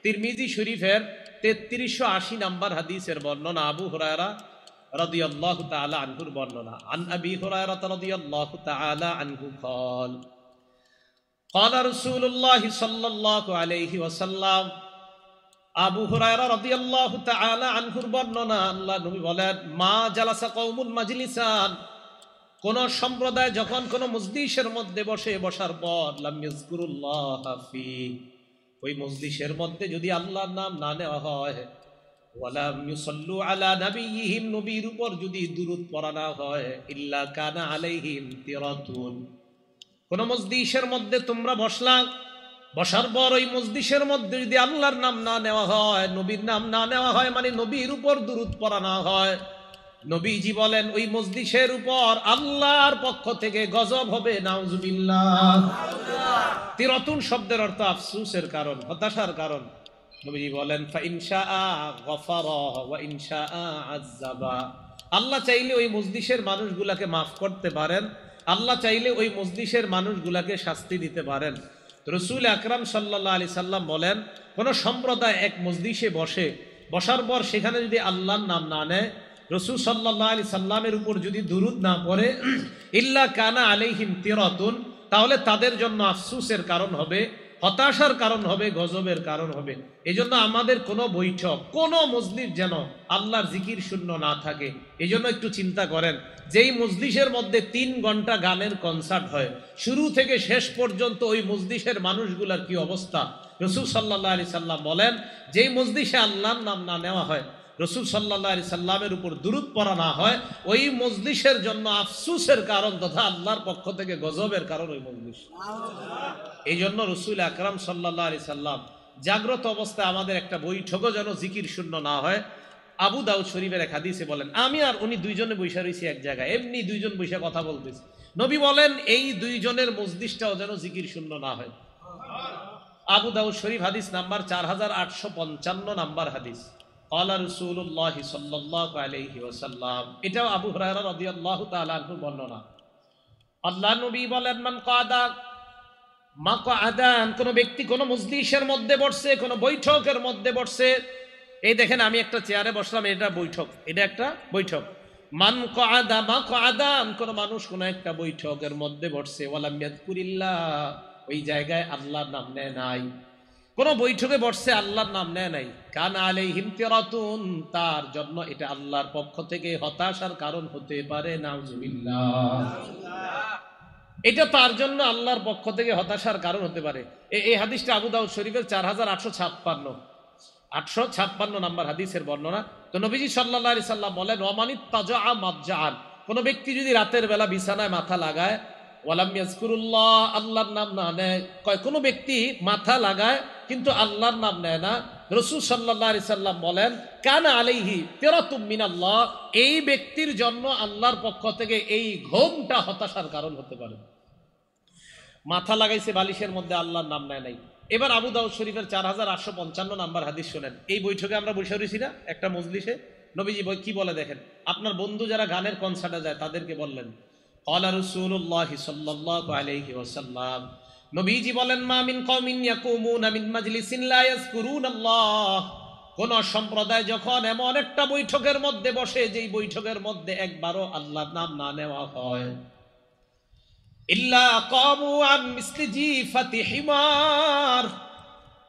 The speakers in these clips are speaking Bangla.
তিরমিজি শরীফের 3380 নম্বর হাদিসের বর্ণনা, আবু হুরায়রা রাদিয়াল্লাহু তাআলা আনহুর বর্ণনা। আন আবি হুরায়রা রাদিয়াল্লাহু তাআলা আনহু قال قال رسول الله صلى الله عليه وسلم, আবু হুরায়রা রাদিয়াল্লাহু তাআলা আনহুর বর্ণনা, আল্লাহ নবী বলেন, মা জালাসা কওমুন মাজলিসান, কোন সম্প্রদায় যখন কোন মজলিসের মধ্যে বসার পর লাম ইয়াযকুরুল্লাহ ফি, ওই মজলিসের মধ্যে যদি আল্লাহর নাম না নেওয়া হয়, ওয়ালাম ইউসাল্লু আলা নাবিয়িহিম, নবীর উপর যদি দুরূদ পড়া না হয়, ইল্লা কানা আলাইহিম তিরাতুন, কোন মজলিসের মধ্যে তোমরা বসার পর ওই মজলিসের মধ্যে যদি আল্লাহর নাম না নেওয়া হয়, নবীর নাম না নেওয়া হয়, মানে নবীর উপর দুরূদ পড়া না হয়, নবীজি বলেন ওই মজলিসের উপর আল্লাহর পক্ষ থেকে গজব হবে, নাউজুবিল্লাহ। তিরাতুন শব্দের অর্থ আফসোসের কারণ, হতাশার কারণ। নবীজি বলেন ফা ইনশাআ গফারা ওয়া ইনশাআ আযাবা, আল্লাহ চাইলে ওই মজলিসের মানুষগুলোকে মাফ করতে পারেন, আল্লাহ চাইলে ওই মজলিসের মানুষগুলোকে শাস্তি দিতে পারেন। রাসূল আকরাম সাল্লাল্লাহু আলাইহি সাল্লাম বলেন, কোন সম্প্রদায় এক মজলিসে বসার পর সেখানে যদি আল্লাহর নাম না নেয়, রাসূল সাল্লাল্লাহু আলাইহি সাল্লামের উপর যদি দুরূদ না পড়ে, ইল্লা কানা আলাইহিম তিরাতুন, তাহলে তাদের জন্য আফসোসের কারণ হবে, হতাশার কারণ হবে, গজবের কারণ হবে। এজন্য আমাদের কোনো বৈঠক, কোনো মজলিস যেন আল্লাহর জিকির শূন্য না থাকে। এজন্য একটু চিন্তা করেন, যেই মজলিসের মধ্যে 3 ঘন্টা গানের কনসার্ট হয়, শুরু থেকে শেষ পর্যন্ত ওই মজলিসের মানুষগুলার কি অবস্থা। রাসূল সাল্লাল্লাহু আলাইহি সাল্লাম বলেন, যেই মজলিসে আল্লাহর নাম না নেওয়া হয়, রাসূল সাল্লাল্লাহু আলাইহি সাল্লামের উপর দুরূদ পড়া না হয়, ওই মজলিসের জন্য আফসোসের কারণ তথা আল্লাহর পক্ষ থেকে গজবের কারণ ওই মজলিস। এই জন্য রাসূল আকরাম সাল্লাল্লাহু আলাইহি সাল্লাম জাগ্রত অবস্থায় আমাদের একটা বৈঠকও যেন জিকির শূন্য না হয়। আবু দাউদ শরীফের এক হাদিসে বলেন, আমি আর উনি দুইজনে বৈশা রয়েছি এক জায়গায়, এমনি দুইজন বৈশা কথা বলতেছি, নবী বলেন এই দুইজনের মজলিসটাও যেন জিকির শূন্য না হয়। আবু দাউদ শরীফ হাদিস নাম্বার 4855 নাম্বার হাদিস। ক্বালা রাসূলুল্লাহ সাল্লাল্লাহু আলাইহি ওয়াসাল্লাম, এটাও আবু হুরায়রা রাদিয়াল্লাহু তাআলা আনহু বর্ণনা। আল্লাহ নবী বলেন, মান কাদা মাকআদান, কোন ব্যক্তি কোন মজলিসের মধ্যে বসছে, কোন বৈঠকের মধ্যে বসছে, এই দেখেন আমি একটা চেয়ারে বসলাম, এটা বৈঠক, এটা একটা বৈঠক। মান কাদা মাকআদান, কোন মানুষ কোন একটা বৈঠকের মধ্যে বসছে, ওয়ালাম ইয়াযকুরিল্লাহ, ওই জায়গায় আল্লাহর নাম নেয় নাই, কোন বৈঠকে বসছে আল্লাহর নাম নেয় নাই, কানা আলাইহিম তিরাতুন, তার জন্য এটা আল্লাহর পক্ষ থেকে হতাশার কারণ হতে পারে, নাউজুবিল্লাহ। এটা তার জন্য আল্লাহর পক্ষ থেকে হতাশার কারণ হতে পারে। এই হাদিসটা আবু দাউদ শরীফের 4856 নাম্বার হাদিসের বর্ণনা। তো নবীজি সাল্লাল্লাহু আলাইহি সাল্লাম বলেন, ওয়ামানিত তাজআ মাতজাআন, কোন ব্যক্তি যদি রাতের বেলা বিছানায় মাথা লাগায়, ওয়ালাম ইয়াযকুরুল্লাহ, আল্লাহর নাম না নেয়, কোন ব্যক্তি মাথা লাগায় কিন্তু আল্লাহর নাম নেয় না, রাসূল সাল্লাল্লাহু আলাইহি সাল্লাম বলেন, কানা আলাইহি তিরাতুম মিনাল্লাহ, এই ব্যক্তির জন্য আল্লাহর পক্ষ থেকে এই ঘুমটা হতাশার কারণ হতে পারে। মাথা লাগাইছে বালিশের মধ্যে, আল্লাহর নাম নেয় নাই। এবার আবু দাউদ শরীফের 4855 নাম্বার হাদিস শোনেন। এই বৈঠকে আমরা বসে রয়েছি না একটা মজলিসে, নবীজি কি বলে দেখেন, আপনার বন্ধু যারা গানের কনসার্টে যায় তাদেরকে বললেন, ক্বালা রাসূলুল্লাহ সাল্লাল্লাহু আলাইহি ওয়াসাল্লাম, নবীজি বলেন, মা মিন কওমিন ইয়াকুমুনা মিন মাজলিসিন লা ইয়াযকুরুনাল্লাহ, কোন সম্প্রদায় যখন এমন একটা বৈঠকের মধ্যে বসে, যেই বৈঠকের মধ্যে একবারও আল্লাহর নাম না নেওয়া হয়, ইল্লা কামু আন মিসলি জিফাতি হিমার,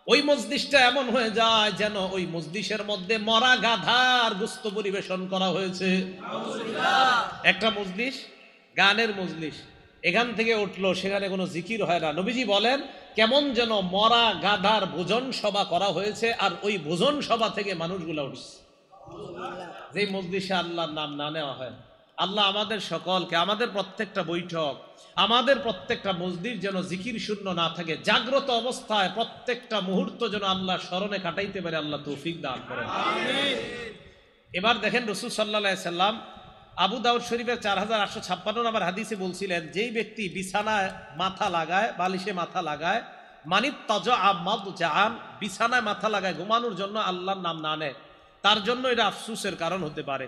ওই মজলিসটা এমন হয়ে যায় যেন ওই মজলিসের মধ্যে মরা গাধার গোশত পরিবেশন করা হয়েছে। একটা মজলিস, গানের মজলিস, এখান থেকে উঠলো, সেখানে কোনো জিকির হয় না। নবীজি বলেন কেমন যেন মরা গাধার ভোজন সভা করা হয়েছে, আর ওই ভোজন সভা থেকে মানুষগুলা উঠছে। যে মজলিসে আল্লাহর নাম না নেওয়া হয়, আল্লাহ আমাদের সকলকে, আমাদের প্রত্যেকটা বৈঠক, আমাদের প্রত্যেকটা মজলিস যেন জিকির শূন্য না থাকে, জাগ্রত অবস্থায় প্রত্যেকটা মুহূর্ত যেন আল্লাহ স্মরণে কাটাইতে পারে, আল্লাহ তৌফিক দান করেন। এবার দেখেন রাসূল সাল্লাল্লাহু আলাইহি সাল্লাম আবু দাউদ শরীফের 4856 নম্বর হাদিসে বলছিলেন, যেই ব্যক্তি বিছানায় মাথা লাগায়, বালিশে মাথা লাগায়, মানিত তাজআ মাতজাআন, বিছানায় মাথা লাগায় ঘুমানোর জন্য আল্লাহর নাম না নেয়, তার জন্য এটা আফসোসের কারণ হতে পারে।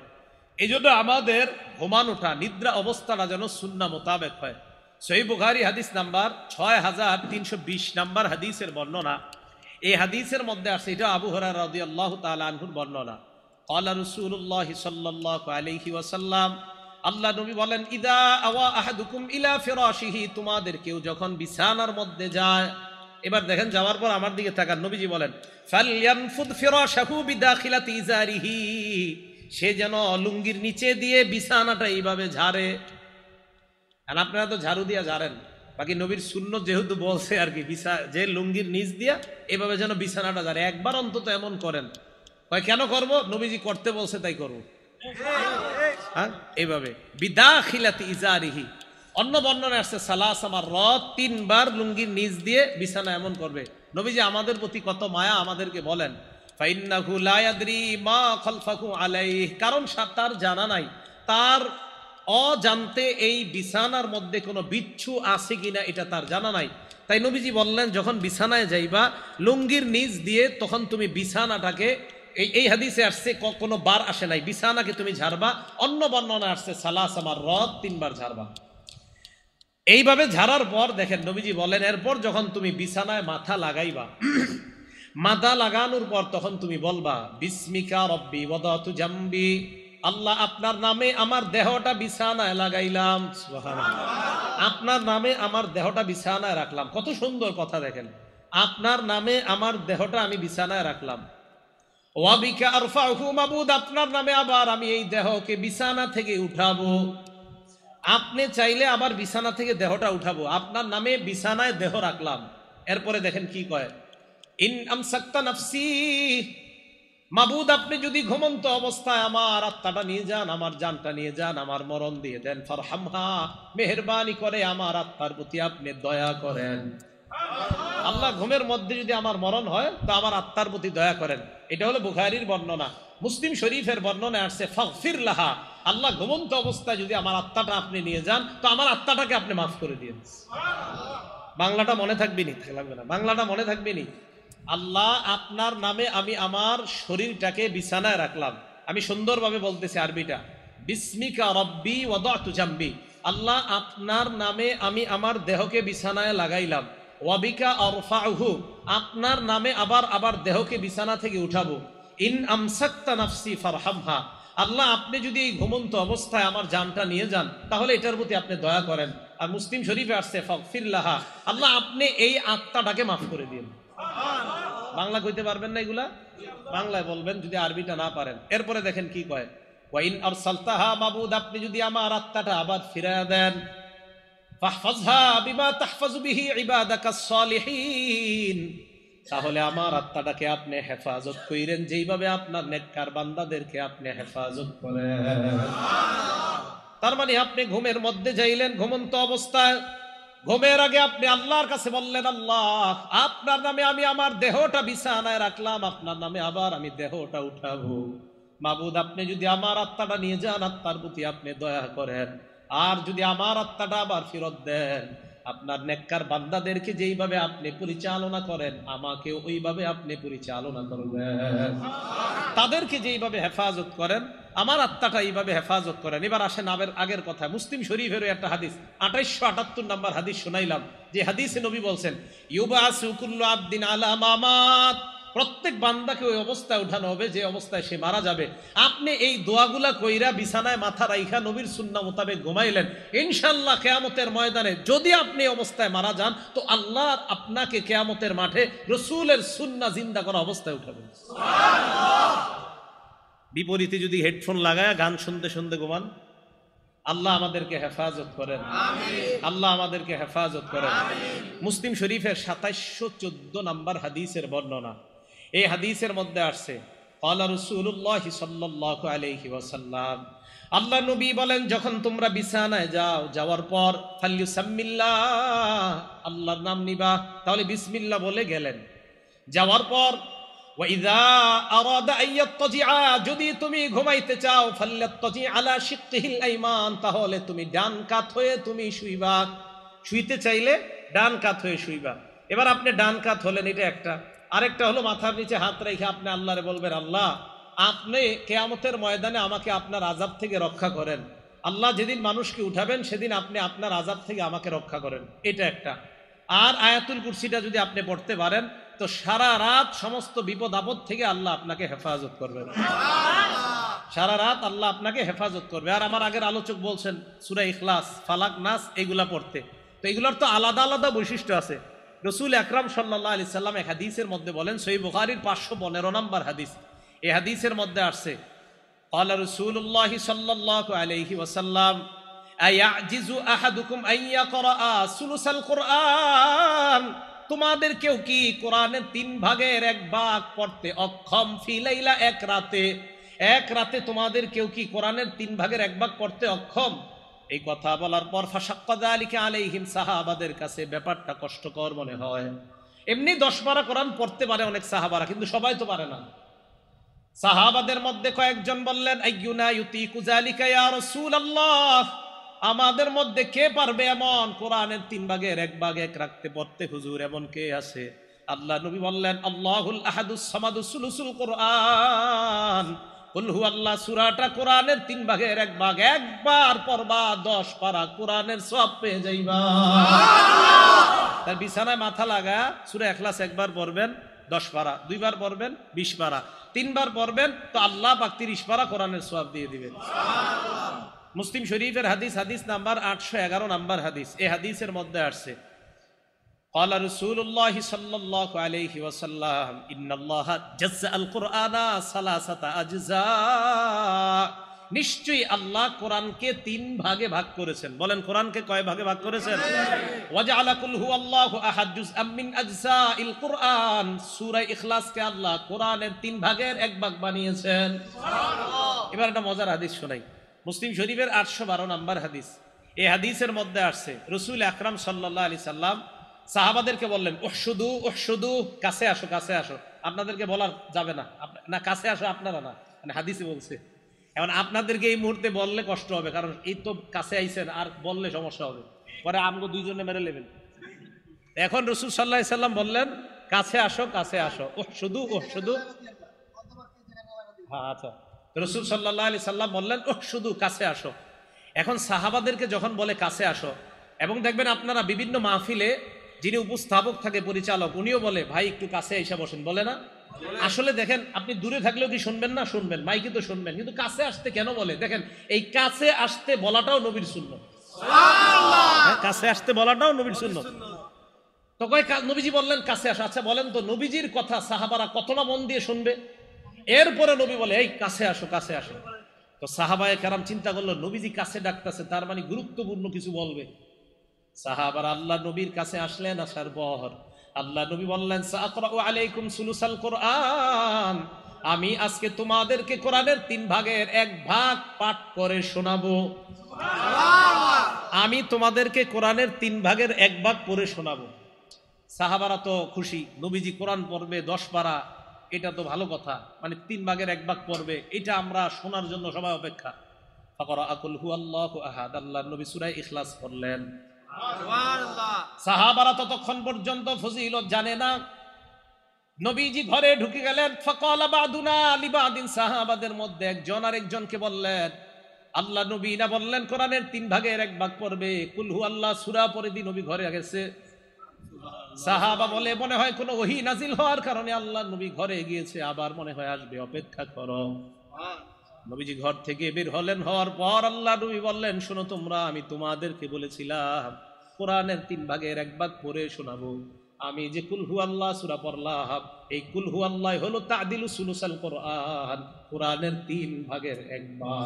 এই জন্য আমাদের ঘুমানোটা, নিদ্রা অবস্থাটা যেন সুন্নাহ মোতাবেক হয়। সহিহ বুখারী হাদিস নাম্বার 6320 নাম্বার হাদিসের বর্ণনা। এই হাদিসের মধ্যে আছে, এটা আবু হুরায়রা রাদিয়াল্লাহু তাআলা আনহুর বর্ণনা। ক্বালা রাসূলুল্লাহ সাল্লাল্লাহু আলাইহি ওয়াসাল্লাম, আল্লাহ নবী বলেন, ইদা আওয়া আহাদুকুম ইলা ফিরাশিহি, তোমাদের কেউ যখন বিছানার মধ্যে যায়। এবার দেখেন, যাওয়ার পর আমার দিকে তাকান, নবীজি বলেন, ফালয়ানফুদ ফিরাশাহু বিদাখিলাতি ইজারিহি, সে যেন লুঙ্গির নিচে দিয়ে বিছানাটা এইভাবে ঝাড়ে। আর আপনারা তো ঝাড়ু দিয়া ঝাড়েন, বাকি নবীর সুন্নত যেহেতু বলছে আর কি, যে লুঙ্গির নিচ দিয়া এভাবে যেন বিছানাটা ঝাড়ে, একবার অন্তত এমন করেন। কেন করব? নবীজি করতে বলছে তাই করবো। হ্যাঁ, এইভাবে বিদাখিলাতি ইজারিহি। অন্য বর্ণনায় আসছে সালাসা মাররাত, 3 বার লুঙ্গির নিচ দিয়ে বিছানা এমন করবে। নবীজি আমাদের প্রতি কত মায়া, আমাদেরকে বলেন, ফাইন্নাহু লা ইয়াদরি মা খালফাহু আলাইহি, কারণ তার জানা নাই, তার অজান্তে এই বিছানার মধ্যে কোনো বিচ্ছু আছে কিনা এটা তার জানা নাই। তাই নবীজি বললেন, যখন বিছানায় যাইবা লুঙ্গির নিচ দিয়ে, তখন তুমি বিছানাটাকে, এই হাদিসে আসছে, কোনো বার আসে নাই, বিছানাকে তুমি ঝাড়বা। অন্য বর্ণনা আসছে সালাসা মাররাত, 3 বার ঝাড়বা। এইভাবে ঝাড়ার পর দেখেন নবীজি বলেন, এরপর যখন তুমি বিছানায় মাথা লাগাইবা, মাথা লাগানোর পর তখন তুমি বলবা, বিসমিকা রব্বি ওয়াদাতু জামবি, আল্লাহ আপনার নামে আমার দেহটা বিছানায় লাগাইলাম। সুবহানাল্লাহ, আপনার নামে আমার দেহটা বিছানায় রাখলাম। কত সুন্দর কথা দেখেন, আপনার নামে আমার দেহটা আমি বিছানায় রাখলাম। ওয়াবিকা আরফাহু মাবুদ, আপনার নামে আবার আমি এই দেহকে বিছানা থেকে উঠাবো। আপনি চাইলে আবার বিছানা থেকে দেহটা উঠাবো, আপনার নামে বিছানায় দেহ রাখলাম। এরপরে দেখেন কি কয়, ইন আমসাকতা নাফসি, মাবুদ আপনি যদি ঘুমন্ত অবস্থায় আমার আত্মাটা নিয়ে যান, আমার জানটা নিয়ে যান, আমার মরণ দিয়ে দেন, ফারহামহা, মেহেরবানি করে আমার আত্মার প্রতি আপনি দয়া করেন। আল্লাহ ঘুমের মধ্যে যদি আমার মরণ হয় তো আমার আত্মার প্রতি দয়া করেন। এটা হলো বুখারীর বর্ণনা। মুসলিম শরীফের বর্ণনা আসছে, ফাগফির লাহা, আল্লাহ ঘুমন্ত অবস্থায় যদি আমার আত্মাটা আপনি নিয়ে যান তো আমার আত্মাটাকে আপনি মাফ করে দিন। বাংলাটা মনে থাকবে নি? লাগবে না, বাংলাটা মনে থাকবে নি। আল্লাহ আপনার নামে আমি আমার শরীরটাকে বিছানায় রাখলাম। আমি সুন্দরভাবে বলতেছি আরবিটা, বিসমিকা রব্বি ওয়াদাতু জামবি, আল্লাহ আপনার নামে আমি আমার দেহকে বিছানায় লাগাইলাম। ওয়াবিকা আরফাউহু, আপনার নামে আবার দেহকে বিছানা থেকে উঠাবো। ইন আমসাকতা নাফসি ফারহামহা, আল্লাহ আপনি যদি এই ঘুমন্ত অবস্থায় আমার জানটা নিয়ে যান তাহলে এটার প্রতি আপনি দয়া করেন। আর মুসলিম শরীফে আসছে, ফাগফির লাহা, আল্লাহ আপনি এই আত্মাটাকে মাফ করে দিন। বাংলা কইতে পারবেন না এগুলা? বাংলায় বলবেন যদি আরবিটা না পারেন। এরপরে দেখেন কি কয়, ওয়াইন আরসালতাহা মাবুদ আপনি যদি আমার আত্মাটা আবার ফিরায়া দেন, ফাহফাজহা বিমা তাহফাজু বিহি ইবাদাকাস সালিহিন, তাহলে আমার আত্মাটাকে আপনি হেফাজত কইরেন যেইভাবে আপনার নেককার বান্দাদেরকে আপনি হেফাজত করেন। তার মানে আপনি ঘুমের মধ্যে যাইলেন ঘুমন্ত অবস্থায়, ঘুমের আগে আপনি আল্লাহর কাছে বললেন, আল্লাহ আপনার নামে আমি আমার দেহটা বিছানায় রাখলাম, আপনার নামে আবার আমি দেহটা উঠাবো। মাবুদ আপনি যদি আমার আত্মাটা নিয়ে যান, আত্মার প্রতি আপনি দয়া করেন। আর যদি আমার আত্মাটা আবার ফেরত দেন, আপনার নেককার বান্দাদেরকে যেইভাবে আপনি পরিচালনা করেন আমাকে ওইভাবে আপনি পরিচালনা করবেন। তাদেরকে যেইভাবে হেফাজত করেন আমার আত্মাটা এইভাবে হেফাজত করেন। এবার আসেন আগের কথা, মুসলিম শরীফেরও একটা হাদিস, 2878 নম্বর হাদিস শোনাইলাম, যে হাদিসে নবী বলছেন, ইউবাসু কুল্লু আবদিন আলা মামাত, প্রত্যেক বান্দাকে ওই অবস্থায় উঠানো হবে যে অবস্থায় সে মারা যাবে। আপনি এই দোয়াগুলা কইরা বিছানায় মাথা রাইখা নবীর সুন্নাহ মোতাবেক ঘুমাইলেন, ইনশাআল্লাহ কিয়ামতের ময়দানে যদি আপনি অবস্থায় মারা যান তো আল্লাহ আপনাকে কিয়ামতের মাঠে রাসূলের সুন্নাহ জিন্দা করা অবস্থায় উঠাবেন। বিপরীতে যদি হেডফোন লাগায় গান শুনতে শুনতে ঘুমান, আল্লাহ আমাদেরকে হেফাজত করেন, আল্লাহ আমাদেরকে হেফাজত করেন। মুসলিম শরীফের 2714 নম্বর হাদিসের বর্ণনা। এই হাদিসের মধ্যে আসছে, ক্বালা রাসূলুল্লাহ সাল্লাল্লাহু আলাইহি ওয়াসাল্লাম, আল্লাহ নবী বলেন, যখন তোমরা বিছানায় যাওয়ার পর ফালইউসাম্মিল্লাহ, আল্লাহর নাম নিবা। তাহলে বিসমিল্লাহ বলে গেলেন। যাওয়ার পর ওয়াইযা আরাদা আইয়াত্তাজিআ, যদি তুমি ঘুমাইতে চাও, ফাল্যাত্তাজি আলা শিক্কিহিল আইমান, তাহলে তুমি ডান কাত হয়ে তুমি শুইবা। শুইতে চাইলে ডান কাত হয়ে শুইবা। এবার আপনি ডান কাত হলেন, এটা একটা। আরেকটা হলো মাথার নিচে হাত রেখে আপনি আল্লাহরে বলবেন, আল্লাহ আপনি কিয়ামতের ময়দানে আমাকে আপনার আযাব থেকে রক্ষা করেন। আল্লাহ যেদিন মানুষকে উঠাবেন সেদিন আপনি আপনার আযাব থেকে আমাকে রক্ষা করেন, এটা একটা। আর আয়াতুল কুরসিটা যদি আপনি পড়তে পারেন তো সারা রাত সমস্ত বিপদ আপদ থেকে আল্লাহ আপনাকে হেফাজত করবেন, সারা রাত আল্লাহ আপনাকে হেফাজত করবে। আর আমার আগের আলোচক বলছেন সূরা ইখলাস, ফালাক, নাস এগুলা পড়তে, তো এগুলোর তো আলাদা আলাদা বৈশিষ্ট্য আছে। রসুল আকরাম সাল্লাল্লাহু আলাইহি সাল্লাম এক হাদিসের মধ্যে বলেন, সহিহ বুখারীর 515 নম্বর হাদিস, এই হাদিসের মধ্যে আসছে قال رسول الله صلى الله عليه وسلم أيعجز أحدكم أن يقرأ ثلث القرآن, তোমাদের কেউ কি কোরআনের 3 ভাগের 1 ভাগ পড়তে অক্ষম? ফি লাইলা, এক রাতে তোমাদের কেউ কি কোরআনের 3 ভাগের 1 ভাগ পড়তে অক্ষম? এই কথা বলার পর ফাশাক্কা যালিকা আলাইহিম, সাহাবাদের কাছে ব্যাপারটা কষ্টকর মনে হয়। এমনি 10 পারা কোরআন পড়তে পারে অনেক সাহাবারা, কিন্তু সবাই তো পারে না। সাহাবাদের মধ্যে কয়েকজন বললেন, আইয়ুনা ইউতিকু যালিকা ইয়া রাসূলুল্লাহ, আমাদের মধ্যে কে পারবে এমন কোরআনের 3 ভাগের 1 ভাগ এক রাখতে পড়তে হুজুর, এমন কে আছে? আল্লাহ নবী বললেন, আল্লাহুল আহাদুস সামাদুস সুলুসুল কোরআন, কুল হুয়াল্লাহ সূরাটা কোরআনের 3 ভাগের 1 ভাগ, একবার পড়বা 10 পারা কোরআনের সওয়াব পেয়ে যাইবা। তার বিছানায় মাথা লাগা সূরা ইখলাস একবার পড়বেন 10 পারা, 2 বার পড়বেন 20 পারা, 3 বার পড়বেন তো আল্লাহ পাক 30 পারা কোরআনের সওয়াব দিয়ে দিবেন। মুসলিম শরীফের হাদিস, হাদিস নাম্বার 811 নাম্বার হাদিস, এই হাদিসের মধ্যে আসছে قال رسول الله صلى الله عليه وسلم ان الله جزء القرآن 3 اجزاء, নিশ্চয়ই আল্লাহ কোরআনকে 3 ভাগে ভাগ করেছেন। বলেন কোরআনকে কয় ভাগে ভাগ করেছেন? ওয়াজআলা কুল হুয়াল্লাহু আহাদ জুজআম মিন আজজাইল কুরআন, সূরা ইখলাসকে আল্লাহ কোরআনের 3 ভাগের 1 ভাগ বানিয়েছেন। সুবহানাল্লাহ। এবার একটা মজার হাদিস শোনাই, মুসলিম শরীফের 812 নাম্বার হাদিস, এই হাদিসের মধ্যে আসছে রাসূল আকরাম সাল্লাল্লাহু আলাইহি সাল্লাম সাহাবাদেরকে বললেন, উহশুদু উহশুদু, কাছে আসো কাছে আসো। আপনাদেরকে বলা যাবে না, না কাছে আসো আপনারা না, মানে হাদিসে বলছে। এখন আপনাদেরকে এই মুহূর্তে বললে কষ্ট হবে, কারণ এই তো কাছে আইছেন, আর বললে সমস্যা হবে, পরে আমগো দুইজনে মেরে নেবেন। এখন রাসূল সাল্লাল্লাহু আলাইহি সাল্লাম বললেন, কাছে আসো কাছে আসো, উহশুদু উহশুদু। হ্যাঁ আচ্ছা, রাসূল সাল্লাল্লাহু আলাইহি সাল্লাম বললেন উহশুদু, কাছে আসো। এখন সাহাবাদেরকে যখন বলে কাছে আসো, এবং দেখবেন আপনারা বিভিন্ন মাহফিলে যিনি উপস্থাপক থাকে, পরিচালক, উনিও বলে ভাই একটু কাছে এসে বসেন, বলে না? আসলে দেখেন আপনি দূরে থাকলেও কি শুনবেন না? শুনবেন, মাইকে তো শুনবেন, কিন্তু কাছে আসতে কেন বলে? দেখেন এই কাছে আসতে বলাটাও নবীর সুন্নাত, সুবহানাল্লাহ, কাছে আসতে বলাটাও নবীর সুন্নাত। তো কয় নবীজি বললেন কাছে আসো, আচ্ছা বলেন তো নবীজির কথা সাহাবারা কতটা মন দিয়ে শুনবে? এরপরে নবী বলে এই কাছে আসো কাছে আসো। তো সাহাবায়ে কেরাম চিন্তা করলো নবীজি কাছে ডাকতেছে, তার মানে গুরুত্বপূর্ণ কিছু বলবে। সাহাবারা আল্লাহ নবীর কাছে আসলেন, আসার পর আল্লাহ নবী বললেন, সাআকরাউ আলাইকুম সুলুসাল কোরআন, আমি আজকে তোমাদেরকে কোরআনের 3 ভাগের 1 ভাগ পাঠ করে শোনাবো। সুবহানাল্লাহ, আমি তোমাদেরকে কোরআনের 3 ভাগের 1 ভাগ পড়ে শোনাবো। সাহাবারা তো খুশি, নবীজি কোরআন পড়বে 10 পারা, এটা তো ভালো কথা, মানে 3 ভাগের 1 ভাগ পড়বে, এটা আমরা শোনার জন্য সবাই অপেক্ষা। ফাকরা কুল হুয়াল্লাহু আহাদ, আল্লাহ নবী সূরা ইখলাস পড়লেন। সাহাবারা ততক্ষণ পর্যন্ত ফজিলত জানে না। নবীজি ঘরে ঢুকে গেলেন। ফাকালা বাদুনা লিবাদিন, সাহাবাদের মধ্যে একজন আরেকজনকে বললেন, আল্লাহ নবী না বললেন কোরআনের 3 ভাগের 1 ভাগ পড়বে, কুল হুয়াল্লাহ সূরা পড়ে দি নবী ঘরে গেছে। সাহাবা বলে মনে হয় কোনো ওহী নাজিল হওয়ার কারণে আল্লাহ নবী ঘরে গিয়েছে, আবার মনে হয় আসবে, অপেক্ষা করো। নবীজি ঘর থেকে বের হলেন, হওয়ার পর আল্লাহ নবী বললেন, শোনো তোমরা, আমি তোমাদেরকে বলেছিলাম কোরআনের 3 ভাগের 1 ভাগ পড়ে শোনাবো। আমি যে কুল হুয়াল্লাহ সূরা পড়লাম, এই কুল হুয়াল্লাহ হলো তা'দিলু সুলুসাল কোরআন, কোরআনের 3 ভাগের 1 ভাগ।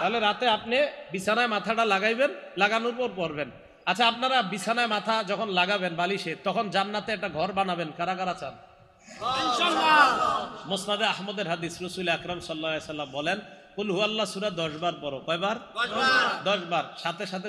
তাহলে রাতে আপনি বিছানায় মাথাটা লাগাইবেন, লাগানোর পর পড়বেন। আচ্ছা, আপনারা বিছানায় মাথা যখন লাগাবেন বালিশে, তখন জান্নাতে একটা ঘর বানাবেন, কারা কারা চান? ইনশাআল্লাহ। মুসনাদে আহমদের হাদিস, রাসূল আকরাম সাল্লাল্লাহু আলাইহি সাল্লাম বলেন, কুল হুয়াল্লাহ সূরা 10 বার পড়ো। কয়বার? 10 বার। সাথে সাথে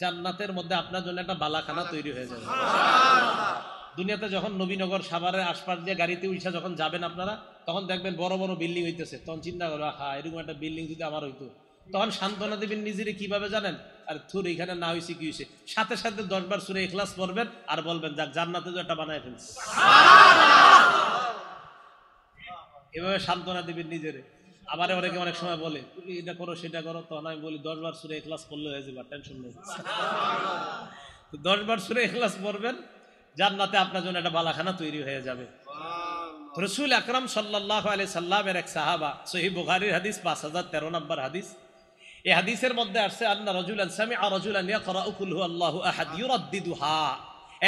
জান্নাতের মধ্যে আপনার জন্য একটা বালাখানা তৈরি হয়ে যাবে। সুবহানাল্লাহ। দুনিয়াতে যখন নবীনগর সাভারের আশপাশ দিয়ে গাড়িতে উঠে যখন যাবেন আপনারা, তখন দেখবেন বড় বড় বিল্ডিং হইতেছে, তখন চিন্তা করো, হ্যাঁ এরকম একটা বিল্ডিং যদি আমার হইতো। তখন সান্ত্বনা দিবেন নিজেরে, কিভাবে জানেন? আর থুর এখানে না হয়েছে কি হয়েছে, সাথে সাথে 10 বার সূরা ইখলাস পড়বেন আর বলবেন যাক জান্নাতে তো একটা বানায় ফেলছে। এভাবে সান্ত্বনা দিবেন নিজেরে। আবার অনেকে অনেক সময় বলে তুমি এটা করো সেটা করো, তখন আমি বলি 10 বার সূরা ইখলাস পড়লে হয়ে যাবে, টেনশন নেই। 10 বার সূরা ইখলাস পড়বেন, জান্নাতে আপনার জন্য একটা বালাখানা তৈরি হয়ে যাবে। রাসূল আকরাম সাল্লাল্লাহু আলাইহি সাল্লামের এক সাহাবা, সহিহ বুখারীর হাদিস 5013 নম্বর হাদিস, এই হাদিসের মধ্যে আসছে আন্না রাজুলান সামিআ রাজুলান ইয়াকরাউ কুল হুয়াল্লাহু আহাদ ইউরাদ্দিদুহা,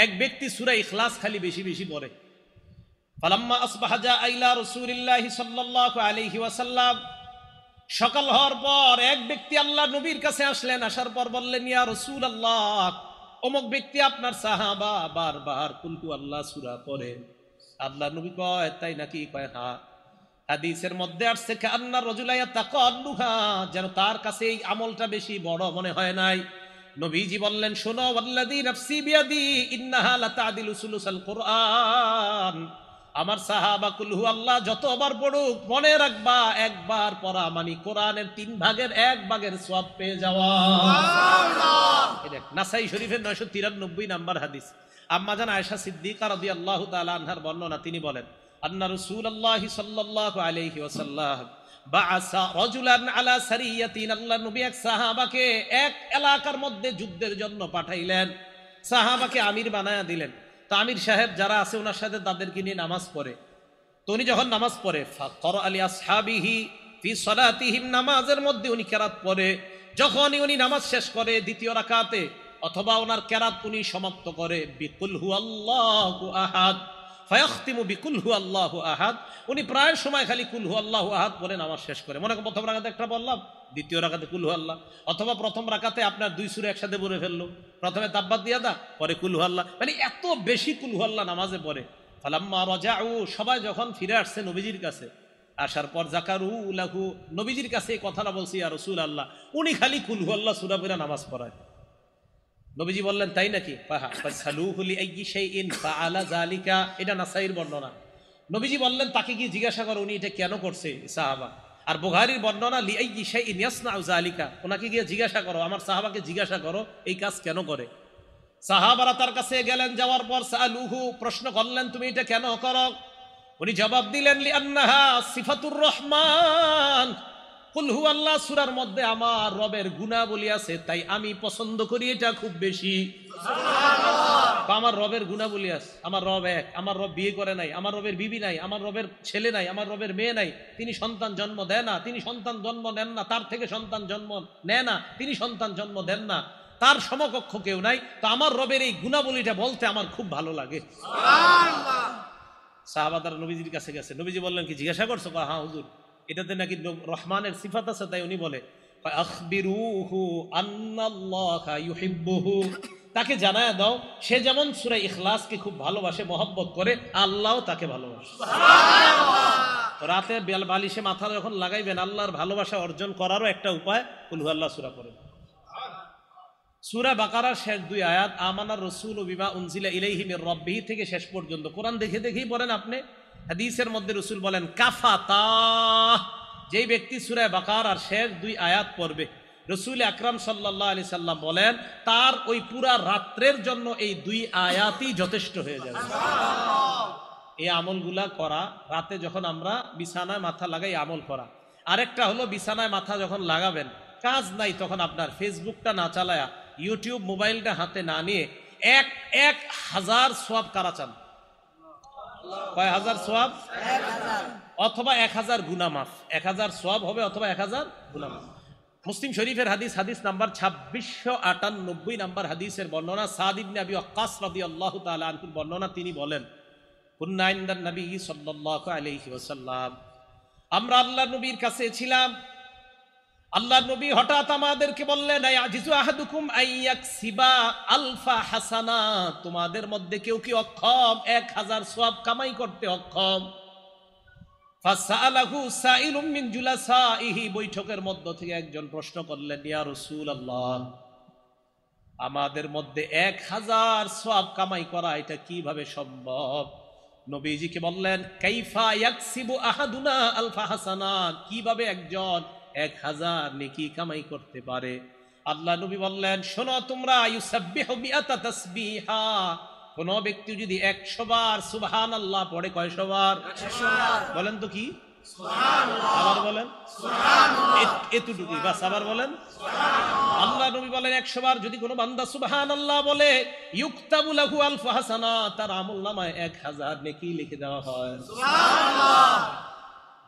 এক ব্যক্তি সূরা ইখলাস খালি বেশি বেশি পড়ে। ফালাম্মা আসবাহা জাআ ইলা রাসূলিল্লাহি সাল্লাল্লাহু আলাইহি ওয়াসাল্লাম, সকাল হওয়ার পর এক ব্যক্তি আল্লাহ নবীর কাছে আসলেন, আসার পর বললেন, ইয়া রাসূলুল্লাহ, অমুক ব্যক্তি আপনার সাহাবা বারবার কুল হুয়াল্লাহ সূরা পড়ে। আল্লাহ নবী কয়, তাই নাকি? কয় হ্যাঁ। হাদিসের মধ্যে আসছে কান্না রাজুলা ইয়াতাকাল্লুহা, যেন তার কাছে এই আমলটা বেশি বড় মনে হয় নাই। নবীজি বললেন, শোনো, ওয়াল্লাযী নাফসি বিয়াদি ইন্নাহা লাতাদিলু সুলুসাল কুরআন, আমার সাহাবা কুল হুয়াল্লাহ যতবার পড়ুক মনে রাখবা একবার পড়া মানে কোরআনের 3 ভাগের 1 ভাগের সওয়াব পেয়ে যাওয়া। এটা নাসাই শরীফের 993 নাম্বার হাদিস। আম্মা জান আয়েশা সিদ্দিকা রাদিয়াল্লাহু তাআলা আনহার বর্ণনা, তিনি বলেন, আন্না রাসূলুল্লাহি সাল্লাল্লাহু আলাইহি ওয়াসাল্লাম বাআসা রাজুলান আলা সারিয়াতিন, আল্লাহ নবী এক সাহাবাকে এক এলাকার মধ্যে যুদ্ধের জন্য পাঠাইলেন, সাহাবাকে আমির বানায়া দিলেন। তো আমির সাহেব যারা আছে ওনার সাথে তাদেরকে নিয়ে নামাজ পড়ে। তো উনি যখন নামাজ পড়ে, ফাকরা আলি আসহাবিহি ফি সালাতিহিম, নামাজের মধ্যে উনি কেরাত পড়ে। যখনই উনি নামাজ শেষ করে দ্বিতীয় রাকাতে, অথবা ওনার কেরাত উনি সমাপ্ত করে বিকুল হুয়াল্লাহু আহাদ, ফায়াখতিমু বিকুল হুয়াল্লাহু আহাদ, উনি প্রায় সময় খালি কুল হুয়াল্লাহু আহাদ পড়ে নামাজ শেষ করে। মনে করেন প্রথম রাকাতে একটা বললাম, দ্বিতীয় রাকাতে কুল হুয়াল্লাহ, অথবা প্রথম রাকাতে আপনার 2 সূরা একসাথে পড়ে ফেললো, প্রথমে তাব্বাত দিয়া দা, পরে কুল হুয়াল্লাহ, মানে এত বেশি কুল হুয়াল্লাহ নামাজে পড়ে। ফালাম্মা রাজাউ, সবাই যখন ফিরে আসছে নবীজির কাছে, আসার পর জাকারু লাহু, নবীজির কাছে এই কথাটা বলছি, ইয়া রাসূলুল্লাহ, উনি খালি কুল হুয়াল্লাহ সূরা পড়ে নামাজ পড়ায়। নবীজি বললেন, তাই নাকি? ফাসালুহু লিআইয়ি শাইইন ফাআলা যালিকা, এটা নাসাইর বর্ণনা। নবীজি বললেন, তাকে কি জিজ্ঞাসা করো উনি এটা কেন করছে সাহাবা। আর বুখারীর বর্ণনা লিআইয়ি শাইইন ইয়াসনাউ যালিকা, ওনাকে গিয়ে জিজ্ঞাসা করো, আমার সাহাবাকে জিজ্ঞাসা করো এই কাজ কেন করে। সাহাবারা তার কাছে গেলেন, যাওয়ার পর সালুহু, প্রশ্ন করলেন, তুমি এটা কেন করো? উনি জবাব দিলেন, লিআন্নাহা সিফাতুর রহমান, কুল হুয়াল্লাহ সূরার মধ্যে আমার রবের গুণাবলী আছে, তাই আমি পছন্দ করি এটা খুব বেশি। সুবহানাল্লাহ। আমার রবের গুণাবলী আছে, আমার রব এক, আমার রব বিয়ে করে নাই, আমার রবের বিবি নাই, আমার রবের ছেলে নাই, আমার রবের মেয়ে নাই, তিনি সন্তান জন্ম দেয় না, তিনি সন্তান জন্ম নেন না, তার থেকে সন্তান জন্ম নেয় না, তিনি সন্তান জন্ম দেন না, তার সমকক্ষ কেউ নাই। তো আমার রবের এই গুণাবলীটা বলতে আমার খুব ভালো লাগে। সুবহানাল্লাহ। সাহাবারা নবীজির কাছে গেছে, নবীজি বললেন, কি জিজ্ঞাসা করছো? হ্যাঁ হুজুর, এটাতে নাকি রহমানের সিফাত আছে, তাই উনি বলে, আখবিরুহু আন্নাল্লাহা ইউহিব্বুহু, তাকে জানায়া দাও সে যেমন সূরা ইখলাসকে খুব ভালোবাসে, মহব্বত করে, আল্লাহও তাকে ভালোবাসে। সুবহানাল্লাহ। রাতে বালিশে মাথা যখন লাগাইবেন, আল্লাহর ভালোবাসা অর্জন করারও একটা উপায় কুল হুয়াল্লাহ সূরা পড়েন। সূরা বাকারার শেষ 2 আয়াত, আমানার রাসূলু বিমা উনজিলা ইলাইহি মির রাব্বিহি থেকে শেষ পর্যন্ত কোরআন দেখে দেখেই পড়েন আপনি। হাদিসের মধ্যে রাসূল বলেন, কাফাতা, যেই ব্যক্তি সূরা বাকারার শেষ 2 আয়াত পড়বে, রাসূল আকরাম সাল্লাল্লাহু আলাইহি সাল্লাম বলেন, তার ওই পুরা রাত্রের জন্য এই 2 আয়াতই যথেষ্ট হয়ে যাবে। এই আমলগুলা করা, রাতে যখন আমরা বিছানায় মাথা লাগাই আমল করা। আরেকটা হলো, বিছানায় মাথা যখন লাগাবেন, কাজ নাই, তখন আপনার ফেসবুকটা না চালায়া, ইউটিউব মোবাইলটা হাতে না নিয়ে 1000 সওয়াব কারা চান? কয় হাজার সওয়াব? 1000, অথবা 1000 গুনাহ মাফ। 1000 সওয়াব হবে অথবা 1000 গুনাহ মাফ। মুসলিম শরীফের হাদিস, হাদিস নাম্বার 2698 নাম্বার হাদিসের বর্ণনা, সাদ ইবনে আবি ওয়াক্কাস রাদিয়াল্লাহু তাআলা আনহুর বর্ণনা, তিনি বলেন, কুন্না ইনদান নবী সাল্লাল্লাহু আলাইহি ওয়াসাল্লাম, আমরা আল্লাহর নবীর কাছে ছিলাম। আল্লাহর নবী হঠাৎ আমাদেরকে বললেন, আয়াজিজু আহাদুকুম আইয়াকসিবা আলফা হাসানা, তোমাদের মধ্যে কেউ কি অক্ষম 1000 সওয়াব কামাই করতে অক্ষম? ফাসালাহু সাইলুম মিন জুলাসাইহি, বৈঠকের মধ্য থেকে একজন প্রশ্ন করলেন, ইয়া রাসূলুল্লাহ, আমাদের মধ্যে 1000 সওয়াব কামাই করা এটা কিভাবে সম্ভব? নবীজিকে বললেন, কাইফা ইয়াকসিবু আহাদুনা আলফা হাসানা, কিভাবে একজন 1000 নেকি কামাই করতে পারে? আল্লাহ নবী বললেন, শোনো তোমরা, ইউসাব্বিহু মিআতা তাসবিহা, কোন ব্যক্তি যদি 100 বার সুবহানাল্লাহ পড়ে, কয়শো বার? 100 বার। বলেন তো কি? সুবহানাল্লাহ। আবার বলেন সুবহানাল্লাহ। এতটুকুই বাস, আবার বলেন সুবহানাল্লাহ। আল্লাহ নবী বলেন 100 বার যদি কোনো বান্দা সুবহানাল্লাহ বলে ইউকতাবু লাহু আলফু হাসানাহ, তার আমলনামায় 1000 নেকি লিখে দেওয়া হয়। সুবহানাল্লাহ।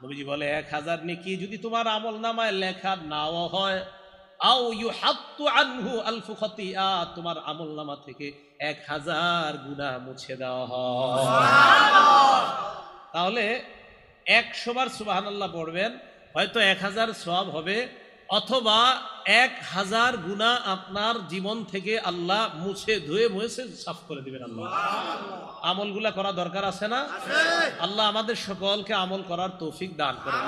নবীজি বলে 1000 নেকি যদি তোমার আমলনামায় লেখা নাও হয়, আও ইউহাত্তু আনহু আলফু খাতিয়া, তোমার আমলনামা থেকে 1000 গুনাহ মুছে দেওয়া হয়। সুবহানাল্লাহ। তাহলে 100 বার সুবহানাল্লাহ পড়বেন, হয়তো 1000 সওয়াব হবে, অথবা 1000 গুনাহ আপনার জীবন থেকে আল্লাহ মুছে ধুয়ে মুছে সাফ করে দিবেন। আল্লাহ আমলগুলা করা দরকার আছে না? আল্লাহ আমাদের সকলকে আমল করার তৌফিক দান করুন।